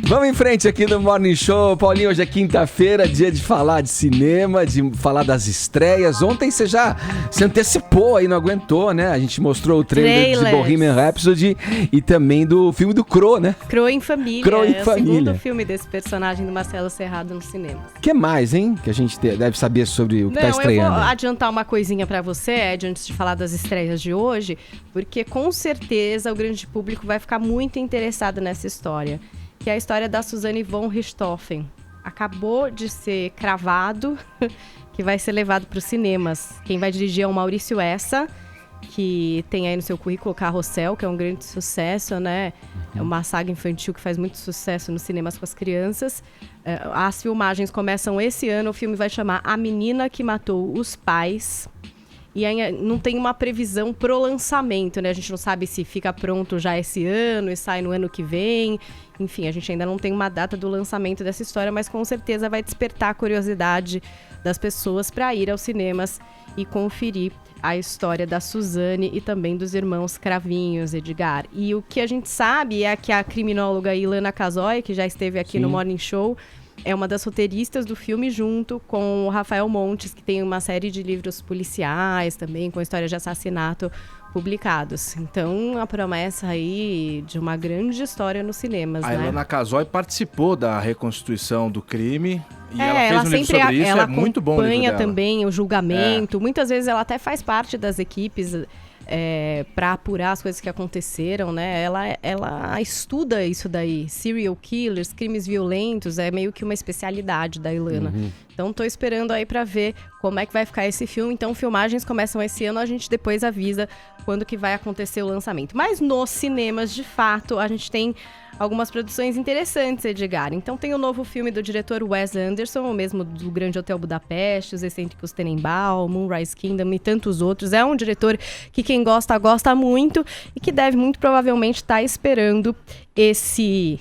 Vamos em frente aqui no Morning Show. Paulinho, hoje é quinta-feira, dia de falar de cinema, de falar das estreias. Ontem você já se antecipou aí, não aguentou, né? A gente mostrou o trailer de Bohemian Rhapsody e também do filme do Crow, né? Crow em Família. Crow em o Família. segundo filme desse personagem do Marcelo Serrado nos cinemas. O que mais, hein? Que a gente deve saber sobre o que tá estreando. Eu vou adiantar uma coisinha pra você, Ed, antes de falar das estreias de hoje, porque com certeza o grande público vai ficar muito interessado nessa história, que é a história da Suzanne von Richthofen. Acabou de ser cravado que vai ser levado para os cinemas. Quem vai dirigir é o Maurício Essa. que tem aí no seu currículo Carrossel, que é um grande sucesso, né? É uma saga infantil que faz muito sucesso nos cinemas com as crianças. As filmagens começam esse ano, o filme vai chamar A Menina que Matou os Pais. E aí não tem uma previsão pro lançamento, né? A gente não sabe se fica pronto já esse ano e sai no ano que vem. Enfim, a gente ainda não tem uma data do lançamento dessa história, mas com certeza vai despertar a curiosidade das pessoas para ir aos cinemas e conferir a história da Suzane e também dos irmãos Cravinhos, Edgar. E o que a gente sabe é que a criminóloga Ilana Casoy, que já esteve aqui no Morning Show, é uma das roteiristas do filme, junto com o Rafael Montes, que tem uma série de livros policiais também, com histórias de assassinato publicados. Então, a promessa aí de uma grande história nos cinemas, né? A Ilana Casoy participou da reconstituição do crime e ela fez ela um livro sempre sobre isso, ela é muito bom o livro acompanha dela. também o julgamento. Muitas vezes ela até faz parte das equipes para apurar as coisas que aconteceram, né? Ela estuda isso daí, serial killers, crimes violentos, é meio que uma especialidade da Ilana. Então, tô esperando aí para ver como é que vai ficar esse filme. Então, filmagens começam esse ano, a gente depois avisa quando que vai acontecer o lançamento. Mas nos cinemas, de fato, a gente tem algumas produções interessantes, Edgar. Então tem o novo filme do diretor Wes Anderson, o mesmo do Grande Hotel Budapeste, Os Excêntricos Tenenbaum, Moonrise Kingdom e tantos outros. É um diretor que quem gosta, gosta muito e que deve muito provavelmente estar esperando esse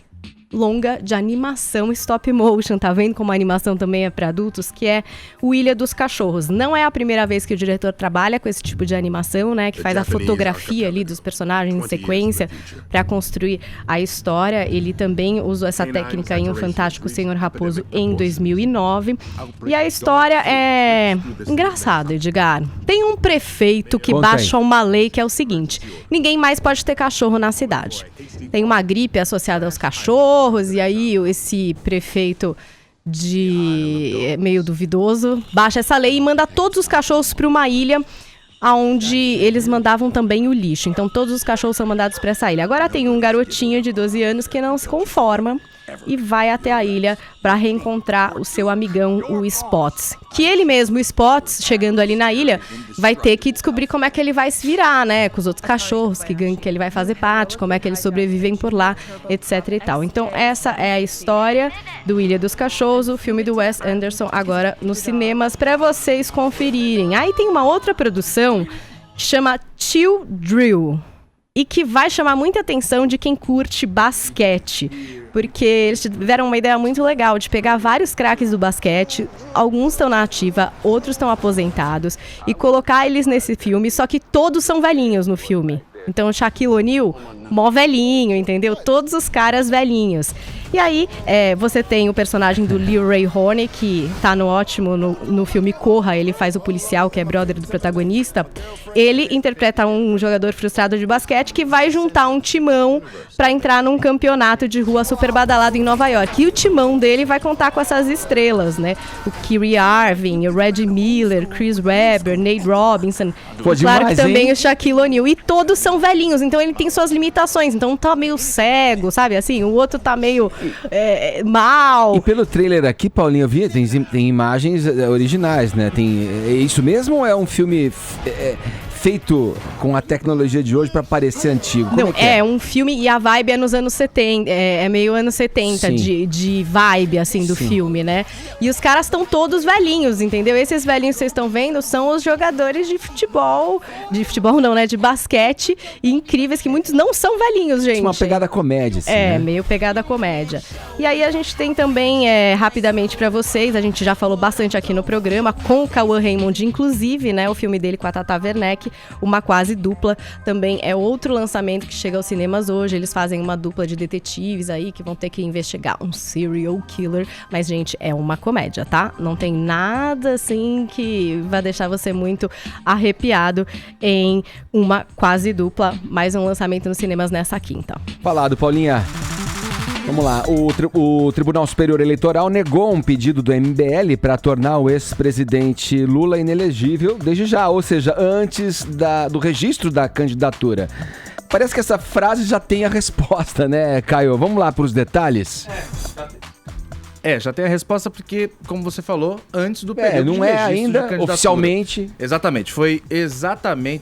longa de animação stop motion, tá vendo como a animação também é para adultos, que é o Ilha dos Cachorros. Não é a primeira vez que o diretor trabalha com esse tipo de animação, né, que faz a fotografia ali dos personagens em sequência para construir a história. Ele também usou essa técnica em O Fantástico Senhor Raposo em 2009. E a história é engraçada, Edgar. Tem um prefeito que baixa uma lei que é o seguinte: ninguém mais pode ter cachorro na cidade. Tem uma gripe associada aos cachorros, e aí esse prefeito meio duvidoso baixa essa lei e manda todos os cachorros para uma ilha onde eles mandavam também o lixo. Então todos os cachorros são mandados para essa ilha. Agora tem um garotinho de 12 anos que não se conforma e vai até a ilha para reencontrar o seu amigão, o Spots. Que ele mesmo, o Spots, chegando ali na ilha, vai ter que descobrir como é que ele vai se virar, né? Com os outros cachorros que ele vai fazer parte, como é que eles sobrevivem por lá, etc e tal. Então essa é a história do Ilha dos Cachorros, o filme do Wes Anderson, agora nos cinemas, para vocês conferirem. Aí tem uma outra produção que chama Chill Drill e que vai chamar muita atenção de quem curte basquete, porque eles tiveram uma ideia muito legal de pegar vários craques do basquete, alguns estão na ativa, outros estão aposentados, e colocar eles nesse filme, só que todos são velhinhos no filme. Então o Shaquille O'Neal, mó velhinho, entendeu? Todos os caras velhinhos. E aí, você tem o personagem do Lil Ray Horne, que tá no filme Corra, ele faz o policial, que é brother do protagonista. Ele interpreta um jogador frustrado de basquete que vai juntar um timão pra entrar num campeonato de rua super badalado em Nova York. E o timão dele vai contar com essas estrelas, né? O Kyrie Irving, o Reggie Miller, Chris Webber, Nate Robinson. Pô, e claro demais, que também hein? o Shaquille O'Neal. E todos são velhinhos, então ele tem suas limitações. Então um tá meio cego, sabe? Assim, o outro tá meio mal. E pelo trailer aqui, Paulinho, eu vi, tem imagens originais, né? É isso mesmo ou é um filme feito com a tecnologia de hoje pra parecer antigo? Como Não, que é um filme e a vibe é nos anos 70, é meio anos 70 Sim. de vibe, assim, do Sim. filme, né? E os caras estão todos velhinhos, entendeu? Esses velhinhos que vocês estão vendo são os jogadores de futebol não, né? De basquete, incríveis, que muitos não são velhinhos, gente. Uma pegada comédia, assim, né? Meio pegada comédia. E aí a gente tem também, rapidamente pra vocês, a gente já falou bastante aqui no programa, com o Cauã Raymond, inclusive, né? O filme dele com a Tata Werneck, Uma Quase Dupla, também é outro lançamento que chega aos cinemas hoje. Eles fazem uma dupla de detetives aí que vão ter que investigar um serial killer. Mas, gente, é uma comédia, tá? Não tem nada, assim, que vai deixar você muito arrepiado em Uma Quase Dupla. Mais um lançamento nos cinemas nessa quinta. Falado, Paulinha. Vamos lá, o Tribunal Superior Eleitoral negou um pedido do MBL para tornar o ex-presidente Lula inelegível desde já, ou seja, antes do registro da candidatura. Parece que essa frase já tem a resposta, né, Caio? Vamos lá para os detalhes? Já tem a resposta porque, como você falou, antes do período não de é registro de ainda candidatura. oficialmente. Exatamente, foi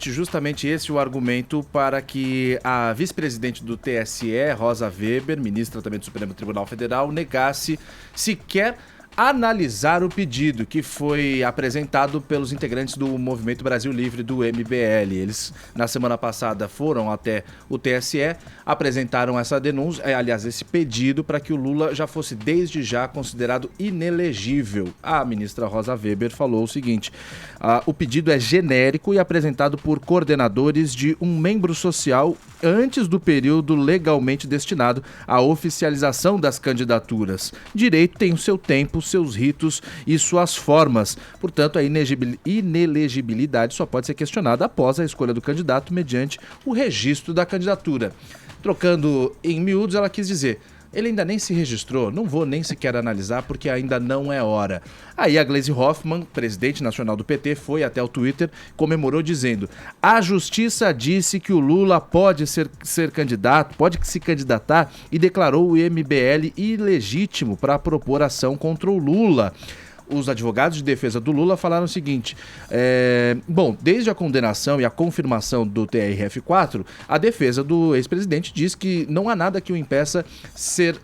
justamente esse o argumento para que a vice-presidente do TSE, Rosa Weber, ministra também do Supremo Tribunal Federal, negasse sequer analisar o pedido que foi apresentado pelos integrantes do Movimento Brasil Livre, do MBL. Eles, na semana passada, foram até o TSE, apresentaram essa denúncia, esse pedido para que o Lula já fosse desde já considerado inelegível. A ministra Rosa Weber falou o seguinte: o pedido é genérico e apresentado por coordenadores de um membro social antes do período legalmente destinado à oficialização das candidaturas. Direito tem o seu tempo, seus ritos e suas formas. Portanto, a inelegibilidade só pode ser questionada após a escolha do candidato mediante o registro da candidatura. Trocando em miúdos, ela quis dizer: ele ainda nem se registrou, não vou nem sequer analisar porque ainda não é hora. Aí a Gleisi Hoffmann, presidente nacional do PT, foi até o Twitter, comemorou dizendo: a justiça disse que o Lula pode ser candidato, pode se candidatar, e declarou o MBL ilegítimo para propor ação contra o Lula. Os advogados de defesa do Lula falaram o seguinte: desde a condenação e a confirmação do TRF4, a defesa do ex-presidente diz que não há nada que o impeça ser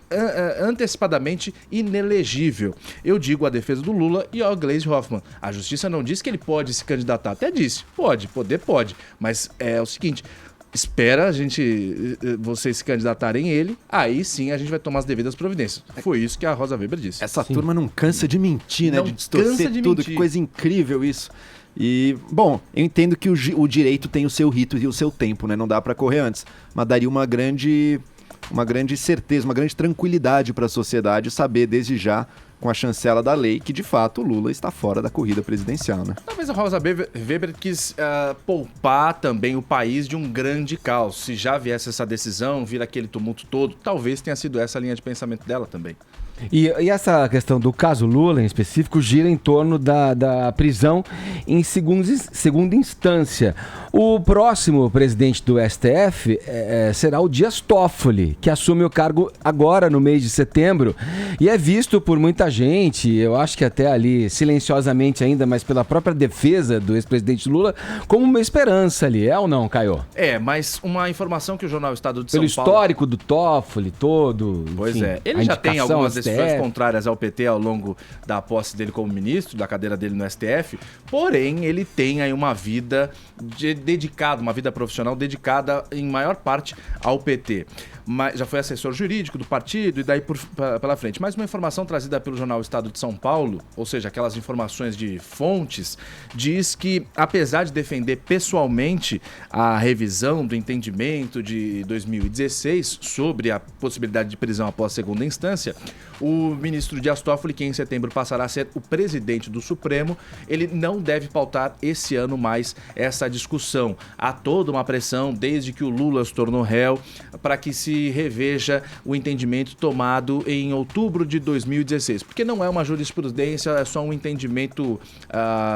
antecipadamente inelegível. Eu digo a defesa do Lula e a Gleisi Hoffmann: a justiça não diz que ele pode se candidatar, até disse, pode, mas é o seguinte: espera vocês se candidatarem ele, aí sim a gente vai tomar as devidas providências. Foi isso que a Rosa Weber disse. Essa turma não cansa de mentir, né? Não de distorcer cansa de tudo, mentir. Que coisa incrível isso. E, bom, eu entendo que o direito tem o seu rito e o seu tempo, né? Não dá pra correr antes, mas daria uma grande certeza, uma grande tranquilidade para a sociedade saber desde já, com a chancela da lei, que de fato o Lula está fora da corrida presidencial, né? Talvez a Rosa Weber quis poupar também o país de um grande caos. Se já viesse essa decisão, vir aquele tumulto todo, talvez tenha sido essa a linha de pensamento dela também. E essa questão do caso Lula, em específico, gira em torno da prisão em segunda instância. O próximo presidente do STF será o Dias Toffoli, que assume o cargo agora no mês de setembro e é visto por muita gente, eu acho que até ali silenciosamente ainda, mas pela própria defesa do ex-presidente Lula, como uma esperança ali, é ou não, Caio? Mas uma informação que o jornal Estado de São Pelo Paulo... histórico do Toffoli todo, Pois enfim, ele já tem algumas decisões STF. contrárias ao PT ao longo da posse dele como ministro, da cadeira dele no STF, porém ele tem aí uma vida dedicada, uma vida profissional dedicada em maior parte ao PT. Mas já foi assessor jurídico do partido e daí pela frente. Mais uma informação trazida pelo jornal Estado de São Paulo, ou seja, aquelas informações de fontes, diz que, apesar de defender pessoalmente a revisão do entendimento de 2016 sobre a possibilidade de prisão após segunda instância, o ministro Dias Toffoli, que em setembro passará a ser o presidente do Supremo, ele não deve pautar esse ano mais essa discussão. Há toda uma pressão, desde que o Lula se tornou réu, para que se reveja o entendimento tomado em outubro de 2016. Porque não é uma jurisprudência, é só um entendimento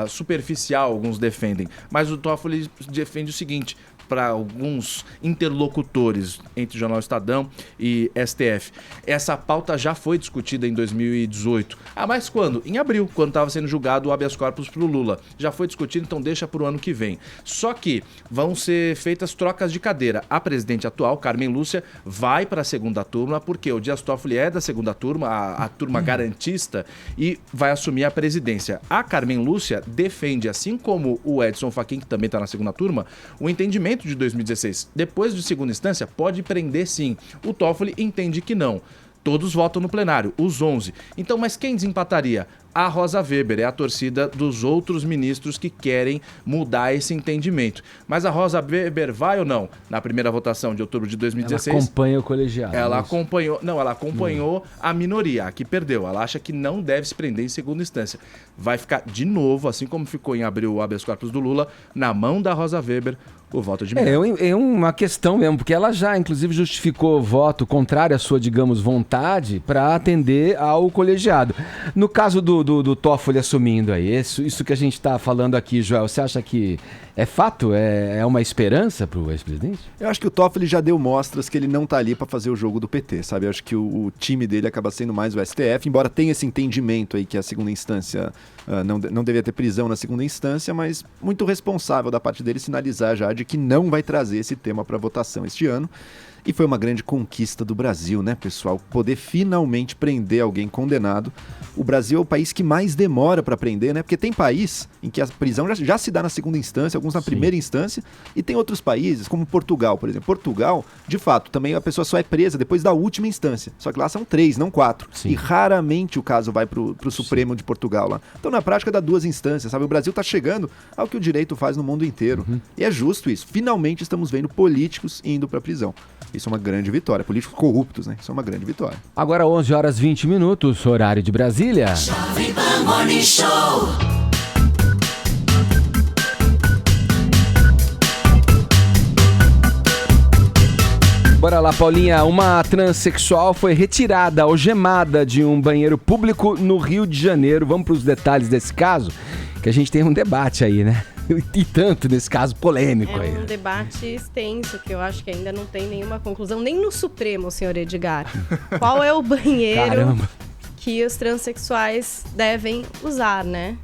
superficial, alguns defendem. Mas o Toffoli defende o seguinte, para alguns interlocutores entre o jornal Estadão e STF. Essa pauta já foi discutida em 2018. Mas quando? Em abril, quando estava sendo julgado o habeas corpus para o Lula. Já foi discutido, então deixa para o ano que vem. Só que vão ser feitas trocas de cadeira. A presidente atual, Carmen Lúcia, vai para a segunda turma, porque o Dias Toffoli é da segunda turma, a turma garantista, e vai assumir a presidência. A Carmen Lúcia defende, assim como o Edson Fachin, que também está na segunda turma, o entendimento de 2016. Depois de segunda instância, pode prender sim. O Toffoli entende que não. Todos votam no plenário, os 11. Então, mas quem desempataria? A Rosa Weber, é a torcida dos outros ministros que querem mudar esse entendimento. Mas a Rosa Weber vai ou não? Na primeira votação de outubro de 2016... Ela acompanha o colegiado. Ela acompanhou a minoria, a que perdeu. Ela acha que não deve se prender em segunda instância. Vai ficar de novo, assim como ficou em abril o habeas corpus do Lula, na mão da Rosa Weber, o voto de Minerva. É uma questão mesmo, porque ela já, inclusive, justificou o voto contrário à sua, digamos, vontade para atender ao colegiado. No caso do Toffoli assumindo aí, isso que a gente está falando aqui, Joel, você acha que É fato? É uma esperança pro ex-presidente? Eu acho que o Toffoli já deu mostras que ele não tá ali para fazer o jogo do PT, sabe? Eu acho que o time dele acaba sendo mais o STF, embora tenha esse entendimento aí que a segunda instância não devia ter prisão na segunda instância, mas muito responsável da parte dele sinalizar já de que não vai trazer esse tema para votação este ano. E foi uma grande conquista do Brasil, né, pessoal? Poder finalmente prender alguém condenado. O Brasil é o país que mais demora para prender, né? Porque tem país em que a prisão já se dá na segunda instância, alguns na primeira instância, e tem outros países, como Portugal, por exemplo. Portugal, de fato, também a pessoa só é presa depois da última instância. Só que lá são 3, não 4. Sim. E raramente o caso vai pro Supremo de Portugal lá. Então, na prática, dá 2 instâncias, sabe? O Brasil tá chegando ao que o direito faz no mundo inteiro. E é justo isso. Finalmente estamos vendo políticos indo pra prisão. Isso é uma grande vitória. Políticos corruptos, né? Isso é uma grande vitória. Agora 11 horas 20 minutos, horário de Brasília. Jovem Pan Morning Show. Bora lá, Paulinha. Uma transexual foi retirada, algemada de um banheiro público no Rio de Janeiro. Vamos para os detalhes desse caso, que a gente tem um debate aí, né? E tanto nesse caso polêmico aí. É um debate extenso que eu acho que ainda não tem nenhuma conclusão, nem no Supremo, senhor Edgar. Qual é o banheiro Caramba. que os transexuais devem usar, né?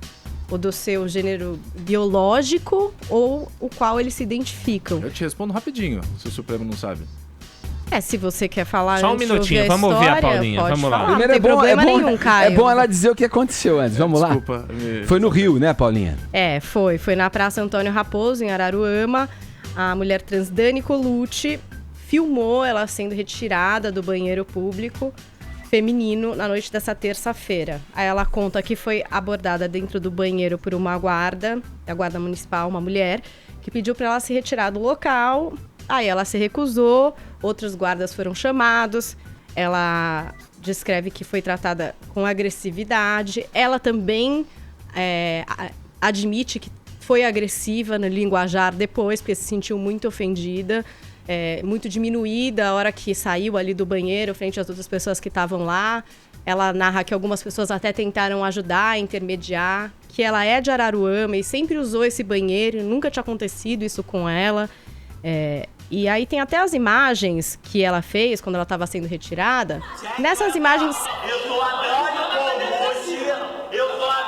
O do seu gênero biológico ou o qual eles se identificam. Eu te respondo rapidinho, se o Supremo não sabe. Se você quer falar Só um antes de minutinho, ouvir a vamos ouvir a história, Paulinha, pode vamos lá. falar, não tem problema nenhum, Caio. é bom ela dizer o que aconteceu antes. Vamos lá. Desculpa. Foi no Rio, né, Paulinha? Foi na Praça Antônio Raposo, em Araruama. A mulher trans Dani Colucci filmou ela sendo retirada do banheiro público feminino na noite dessa terça-feira. Aí ela conta que foi abordada dentro do banheiro por uma guarda, a guarda municipal, uma mulher, que pediu para ela se retirar do local. Aí ela se recusou, outros guardas foram chamados, ela descreve que foi tratada com agressividade. Ela também admite que foi agressiva no linguajar depois, porque se sentiu muito ofendida, muito diminuída a hora que saiu ali do banheiro frente às outras pessoas que estavam lá. Ela narra que algumas pessoas até tentaram ajudar, intermediar, que ela é de Araruama e sempre usou esse banheiro, nunca tinha acontecido isso com ela. E aí tem até as imagens que ela fez quando ela estava sendo retirada. Nessas imagens... Eu sou a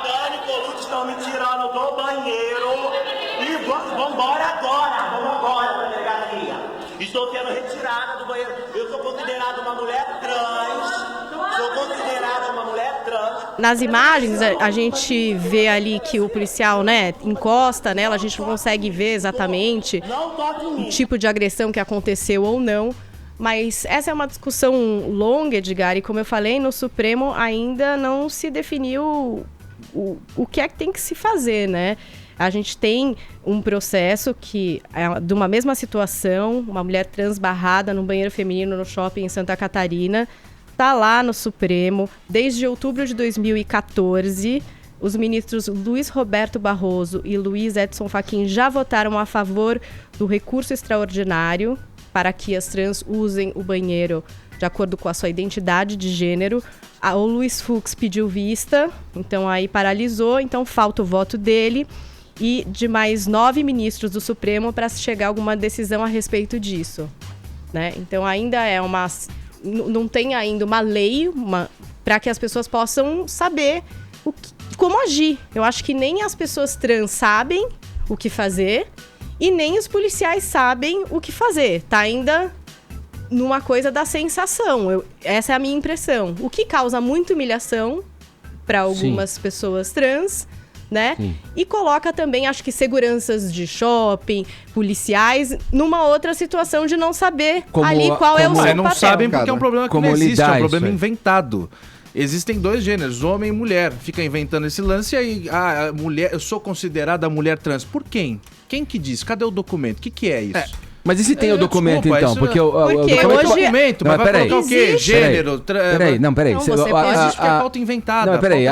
Dani Colucci, estão me tirando do banheiro. E vambora agora pra delegacia. Estou sendo retirada do banheiro. Eu sou considerada uma mulher trans. Nas imagens, a gente vê ali que o policial, né, encosta nela, a gente não consegue ver exatamente o tipo de agressão que aconteceu ou não, mas essa é uma discussão longa, Edgar, e como eu falei, no Supremo ainda não se definiu o que é que tem que se fazer, né? A gente tem um processo que é de uma mesma situação, uma mulher trans barrada num banheiro feminino no shopping em Santa Catarina, está lá no Supremo. Desde outubro de 2014, os ministros Luiz Roberto Barroso e Luiz Edson Fachin já votaram a favor do recurso extraordinário para que as trans usem o banheiro de acordo com a sua identidade de gênero. O Luiz Fux pediu vista, então aí paralisou, então falta o voto dele e de mais 9 ministros do Supremo para chegar a alguma decisão a respeito disso, né? Então ainda é não tem ainda uma lei para que as pessoas possam saber como agir. Eu acho que nem as pessoas trans sabem o que fazer e nem os policiais sabem o que fazer. Tá ainda numa coisa da sensação. Essa é a minha impressão. O que causa muita humilhação para algumas pessoas trans, né? Sim. E coloca também, acho que seguranças de shopping, policiais, numa outra situação de não saber qual é o seu papel. Não sabem porque é um problema que não existe, é um problema inventado. Existem 2 gêneros, homem e mulher. Fica inventando esse lance e aí, mulher, eu sou considerada mulher trans. Por quem? Quem que diz? Cadê o documento? O que é isso? Mas e se tem o documento, desculpa, então? Isso, porque documento, mas vai colocar o quê? Gênero? Peraí. Não, existe que é pauta inventada. Não, peraí,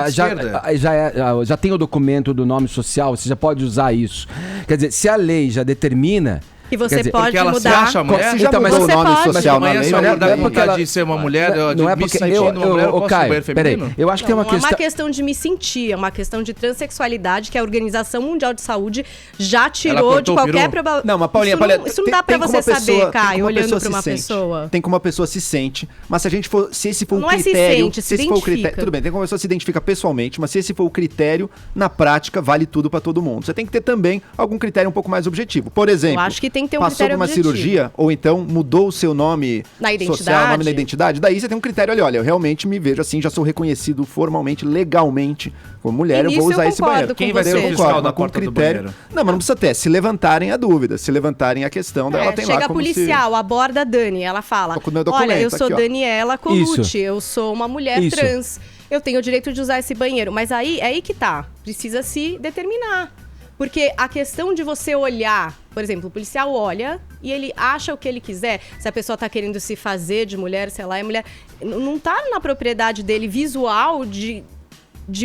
já tem o documento do nome social, você já pode usar isso. Quer dizer, se a lei já determina Que você Quer dizer, pode Porque ela se mudar. acha mulher. Você já Então, mas mudou o você nome pode. social Amanhã se eu novamente? mudar é porque de ser uma mulher, de não é me porque sentir uma mulher, eu posso ir no Caio, banheiro peraí, feminino? eu acho que tem uma Não é questão... uma questão de me sentir, é uma questão de transexualidade que a Organização Mundial de Saúde já Ela tirou de cortou o qualquer peru? probabilidade. Não, mas Paulinha, Isso não dá pra você saber, Caio, olhando pra uma pessoa. Tem como a pessoa se sente, mas se esse for Não o é se critério, sente, se esse for o critério, identifica. tudo bem, tem como a pessoa se identifica pessoalmente, mas se esse for o critério, na prática vale tudo pra todo mundo. Você tem que ter também algum critério um pouco mais objetivo. Por exemplo, Eu acho que tem que ter um passou critério por uma objetivo. cirurgia ou então mudou o seu nome Na social, identidade. nome na identidade, daí você tem um critério, olha, eu realmente me vejo assim, já sou reconhecido formalmente, legalmente como mulher, eu E vou nisso usar eu esse concordo banheiro. com Quem vai ser você. o Eu fiscal concordo, da mas com porta do critério. banheiro? Não, mas não precisa ter. Se levantarem a dúvida, se levantarem a questão, daí ela tem lá Chega a como policial, aborda a Dani, ela fala, Tô com o meu documento olha, eu sou aqui, ó. Daniela Colucci, Isso. eu sou uma mulher Isso. trans, eu tenho o direito de usar esse banheiro. Mas aí, é aí que tá, precisa se determinar. Porque a questão de você olhar, por exemplo, o policial olha e ele acha o que ele quiser. Se a pessoa tá querendo se fazer de mulher, sei lá, é mulher. Não tá na propriedade dele visual de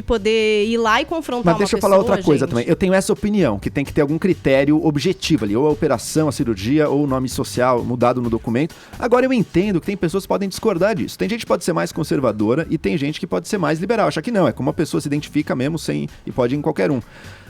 poder ir lá e confrontar Mas uma deixa eu pessoa, falar outra coisa gente. também. Eu tenho essa opinião, que tem que ter algum critério objetivo ali, ou a operação, a cirurgia, ou o nome social mudado no documento. Agora eu entendo que tem pessoas que podem discordar disso. Tem gente que pode ser mais conservadora e tem gente que pode ser mais liberal. Acha que não, é como a pessoa se identifica mesmo sem e pode ir em qualquer um.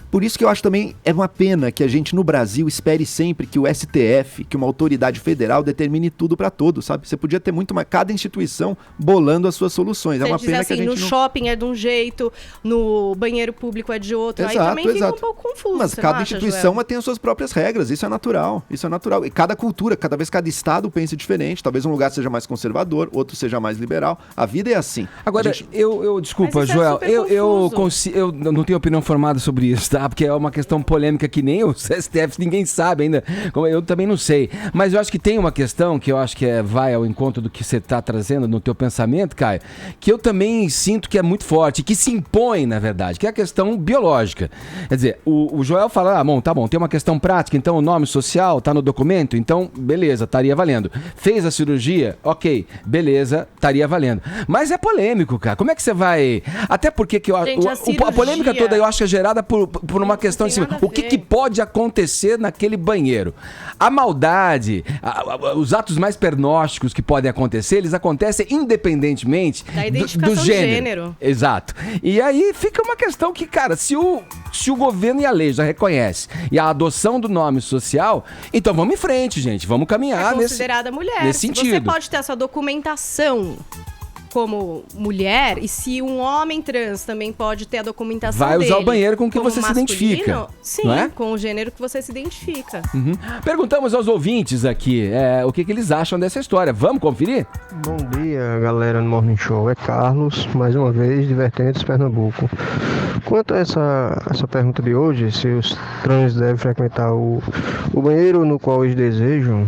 Por isso que eu acho também, é uma pena que a gente no Brasil espere sempre que o STF, que uma autoridade federal determine tudo pra todos, sabe? Você podia ter muito mais, cada instituição bolando as suas soluções. É Você uma diz pena assim, que a gente no não... shopping é de um jeito, no banheiro público é de outro. Aí também fica um pouco confuso. Mas você cada não acha, instituição Joel? tem as suas próprias regras, isso é natural. E cada cultura, cada vez cada estado pensa diferente. Talvez um lugar seja mais conservador, outro seja mais liberal. A vida é assim. Agora, A gente- desculpa, Mas isso é Joel, super eu não tenho opinião formada sobre isso, tá? Porque é uma questão polêmica que nem o STF, ninguém sabe ainda. Eu também não sei. Mas eu acho que tem uma questão que eu acho que vai ao encontro do que você tá trazendo no teu pensamento, Caio, que eu também sinto que é muito forte, que se impõe, na verdade, que é a questão biológica. Quer dizer, o Joel fala, bom, tá bom, tem uma questão prática, então o nome social tá no documento, então beleza, estaria valendo. Fez a cirurgia, ok, beleza, estaria valendo. Mas é polêmico, cara. Como é que você vai... Até porque que eu, Gente, a polêmica cirurgia- toda eu acho que é gerada por uma questão tem assim, nada a o que ver. pode acontecer naquele banheiro? A maldade, os atos mais pernósticos que podem acontecer, eles acontecem independentemente Da identificação do de gênero. Exato. E aí fica uma questão que, cara, se o governo e a lei já reconhecem e a adoção do nome social, então vamos em frente, gente. Vamos caminhar É considerada mulher. nesse Se sentido. Você pode ter a sua documentação como mulher, e se um homem trans também pode ter a documentação Vai usar dele o banheiro com que como você se masculino, identifica, Sim, não é? com o gênero que você se identifica. Perguntamos aos ouvintes aqui o que eles acham dessa história. Vamos conferir? Bom dia, galera do Morning Show. É Carlos, mais uma vez, de Vertentes, Pernambuco. Quanto a essa pergunta de hoje, se os trans devem frequentar o banheiro no qual eles desejam,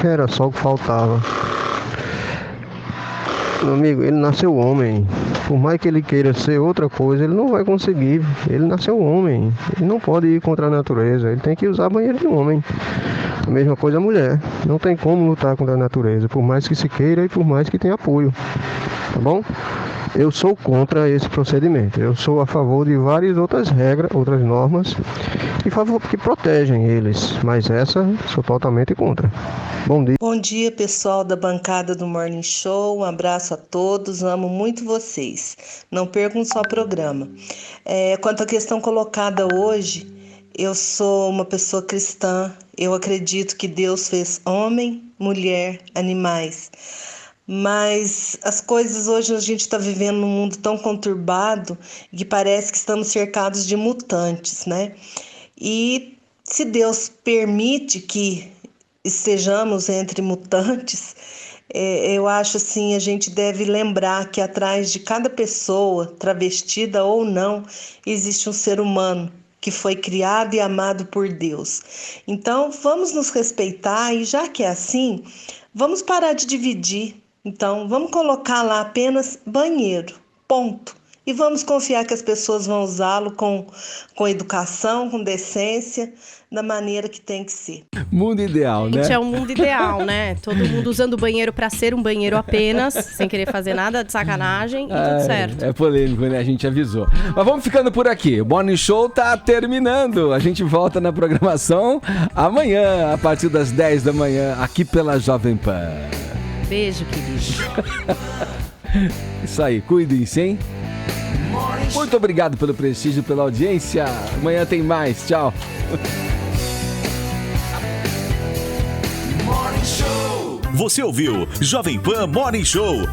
era só o que faltava. Meu amigo, ele nasceu homem. Por mais que ele queira ser outra coisa, ele não vai conseguir. Ele nasceu homem. Ele não pode ir contra a natureza. Ele tem que usar banheiro de homem. A mesma coisa a mulher. Não tem como lutar contra a natureza, por mais que se queira e por mais que tenha apoio. Tá bom? Eu sou contra esse procedimento. Eu sou a favor de várias outras regras, outras normas que protegem eles. Mas essa sou totalmente contra. Bom dia. Bom dia, pessoal da bancada do Morning Show. Um abraço a todos. Amo muito vocês. Não percam só programa. Quanto à questão colocada hoje, eu sou uma pessoa cristã. Eu acredito que Deus fez homem, mulher, animais. Mas as coisas hoje a gente está vivendo num mundo tão conturbado que parece que estamos cercados de mutantes, né? E se Deus permite que estejamos entre mutantes, eu acho assim, a gente deve lembrar que atrás de cada pessoa, travestida ou não, existe um ser humano que foi criado e amado por Deus. Então, vamos nos respeitar e já que é assim, vamos parar de dividir. Então, vamos colocar lá apenas banheiro, ponto. E vamos confiar que as pessoas vão usá-lo com educação, com decência, da maneira que tem que ser. Mundo ideal, né? Gente, é um mundo ideal, né? Todo mundo usando o banheiro pra ser um banheiro apenas, sem querer fazer nada de sacanagem e tudo certo. É polêmico, né? A gente avisou. Mas vamos ficando por aqui. O Morning Show tá terminando. A gente volta na programação amanhã, a partir das 10 da manhã, aqui pela Jovem Pan. Beijo, querido. Isso aí, cuidem-se, hein? Muito obrigado pelo prestígio, pela audiência. Amanhã tem mais. Tchau. Você ouviu Jovem Pan Morning Show.